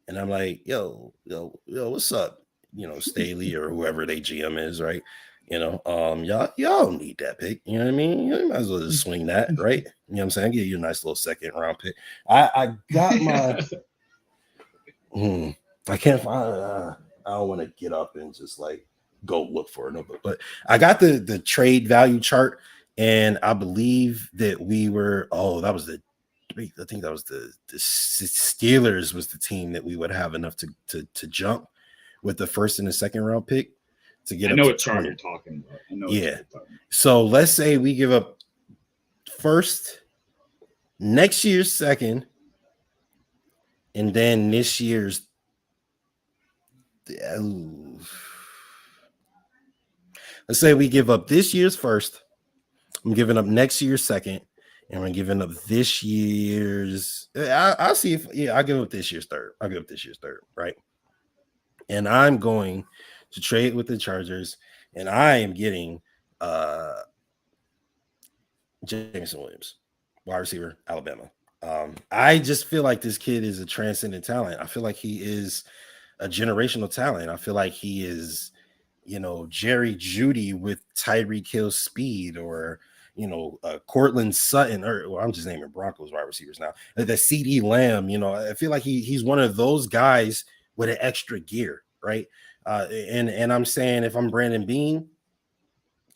and I'm like, yo, what's up? You know, Staley or whoever they GM is, right? Y'all don't need that pick. You know what I mean? You might as well just swing that, right? You know what I'm saying? Give you a nice little second round pick. I got my. I can't find. I don't want to get up and just like go look for another. But I got the trade value chart, and I believe that we were. Oh, that was I think that was the Steelers was the team that we would have enough to jump with the first and the second round pick to get. I know what chart you're talking about. I know. Yeah. So let's say we give up first, next year's second, and then this year's. Let's say we give up this year's first. I'm giving up next year's second, and we're giving up this year's. I'll see if I'll give up this year's third. I'll give up this year's third, right? And I'm going to trade with the Chargers, and I am getting Jameson Williams, wide receiver, Alabama. I just feel like this kid is a transcendent talent. I feel like he is a generational talent. I feel like he is, Jerry Jeudy with Tyreek Hill speed, or Cortland Sutton, or I'm just naming Broncos wide receivers now. The CD Lamb, I feel like he's one of those guys with an extra gear, right? And I'm saying if I'm Brandon Beane,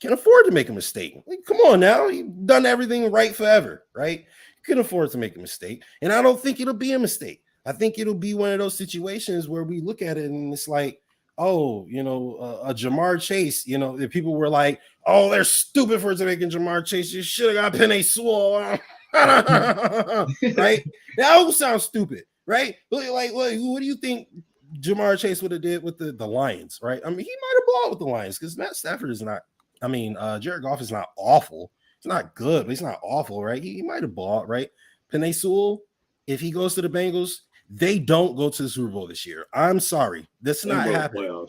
can afford to make a mistake. Like, come on now, you've done everything right forever, right? You can afford to make a mistake, and I don't think it'll be a mistake. I think it'll be one of those situations where we look at it and it's like, oh, a Jamar Chase, the people were like, oh, they're stupid for making Jamar Chase. You should have got Penei Sewell. Right? That all sounds stupid, right? Like, what do you think Jamar Chase would have did with the Lions, right? I mean, he might have blown out with the Lions because Matt Stafford is not, Jared Goff is not awful. It's not good, but he's not awful, right? He might have bought, right? Penei Sewell, if he goes to the Bengals, they don't go to the Super Bowl this year. I'm sorry. That's not happening.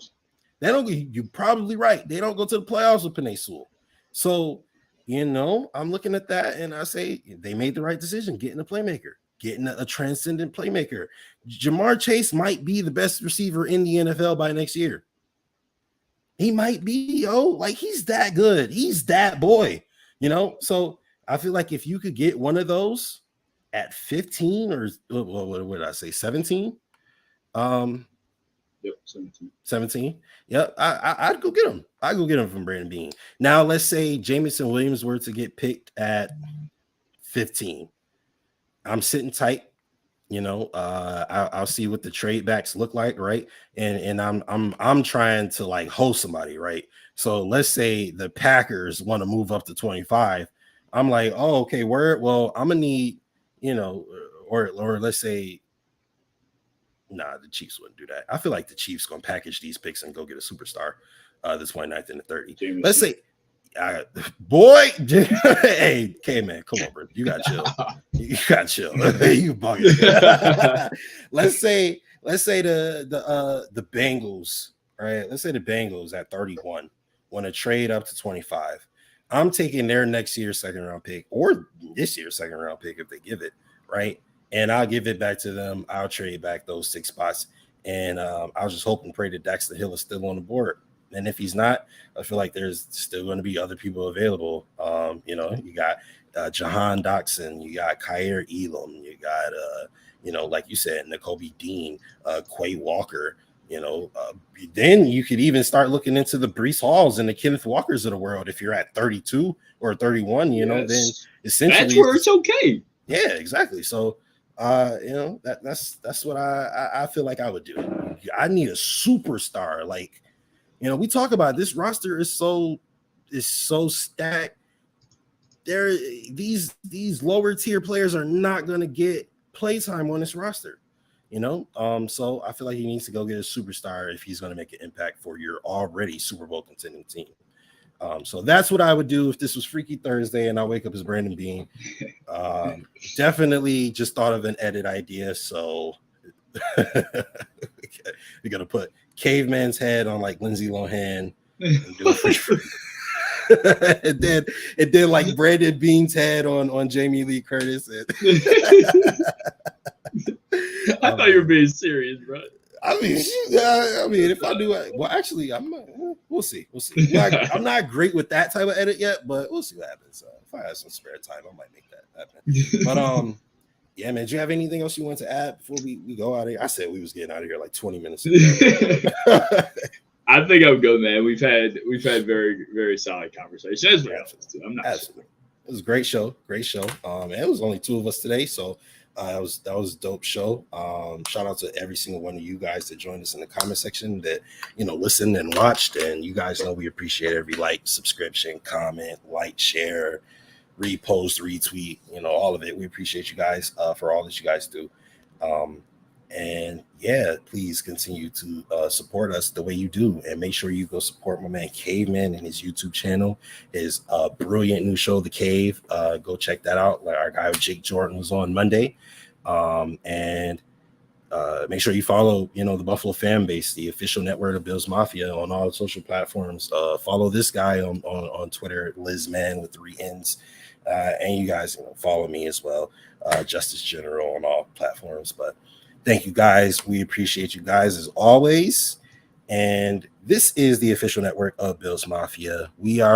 They don't. You're probably right. They don't go to the playoffs with Penei Sewell. So, I'm looking at that and I say they made the right decision getting a playmaker, getting a transcendent playmaker. Jamar Chase might be the best receiver in the NFL by next year. He might be, like he's that good. He's that boy, So I feel like if you could get one of those at 15 or what did I say? 17? Yep, 17. 17. Yep, I'd go get him. I'd go get him from Brandon Beane. Now, let's say Jameson Williams were to get picked at 15. I'm sitting tight. I'll see what the trade backs look like, right? And I'm trying to like host somebody, right? So let's say the Packers want to move up to 25. I'm like, oh, okay, where? Well, I'm gonna need, or let's say, the Chiefs wouldn't do that. I feel like the Chiefs gonna package these picks and go get a superstar, the 29th and the 30. Jameson. Let's say, boy, hey, Caveman, come on, bro, you got chill. You got chill. You bugging. Let's say the Bengals, right? Let's say the Bengals at 31 want to trade up to 25. I'm taking their next year's second round pick or this year's second round pick if they give it, right? And I'll give it back to them. I'll trade back those 6 spots. And I'll just hope and pray that Daxton Hill is still on the board. And if he's not, I feel like there's still going to be other people available. You got Jahan Dotson, you got Kyer Elam, you got, like you said, Nakobe Dean, Quay Walker. Then you could even start looking into the Breece Halls and the Kenneth Walkers of the world. If you're at 32 or 31, then essentially that's where it's okay. Yeah, exactly. So, that's what I feel like I would do. I need a superstar. Like, we talk about this roster is so stacked. These lower tier players are not going to get playtime on this roster. So I feel like he needs to go get a superstar if he's going to make an impact for your already Super Bowl contending team. So that's what I would do if this was Freaky Thursday and I wake up as Brandon Beane. Definitely just thought of an edit idea. So we're going to put Caveman's head on like Lindsay Lohan and do it and then like Brandon Beane's head on Jamie Lee Curtis. I thought you were being serious, bro. I mean, if I do, well, actually, We'll see. I'm not great with that type of edit yet, but we'll see what happens. If I have some spare time, I might make that happen. But yeah, man. Do you have anything else you want to add before we go out of here? I said we was getting out of here like 20 minutes ago. I think I'm good, man. We've had very, very solid conversations. I'm not Absolutely. Sure. It was a great show. And it was only 2 of us today, so that was a dope show. Shout out to every single one of you guys that joined us in the comment section that listened and watched. And you guys know we appreciate every like, subscription, comment, like, share, repost, retweet, all of it. We appreciate you guys for all that you guys do. And yeah, please continue to support us the way you do, and make sure you go support my man Caveman and his YouTube channel. His brilliant new show, The Cave. Go check that out. Our guy Jake Jordan was on Monday. And make sure you follow, the Buffalo FAMbase, the official network of Bills Mafia, on all social platforms. Follow this guy on Twitter, Lizman with 3 N's. And you guys, follow me as well, Justice General on all platforms. But thank you guys. We appreciate you guys as always. And this is the official network of Bills Mafia. We are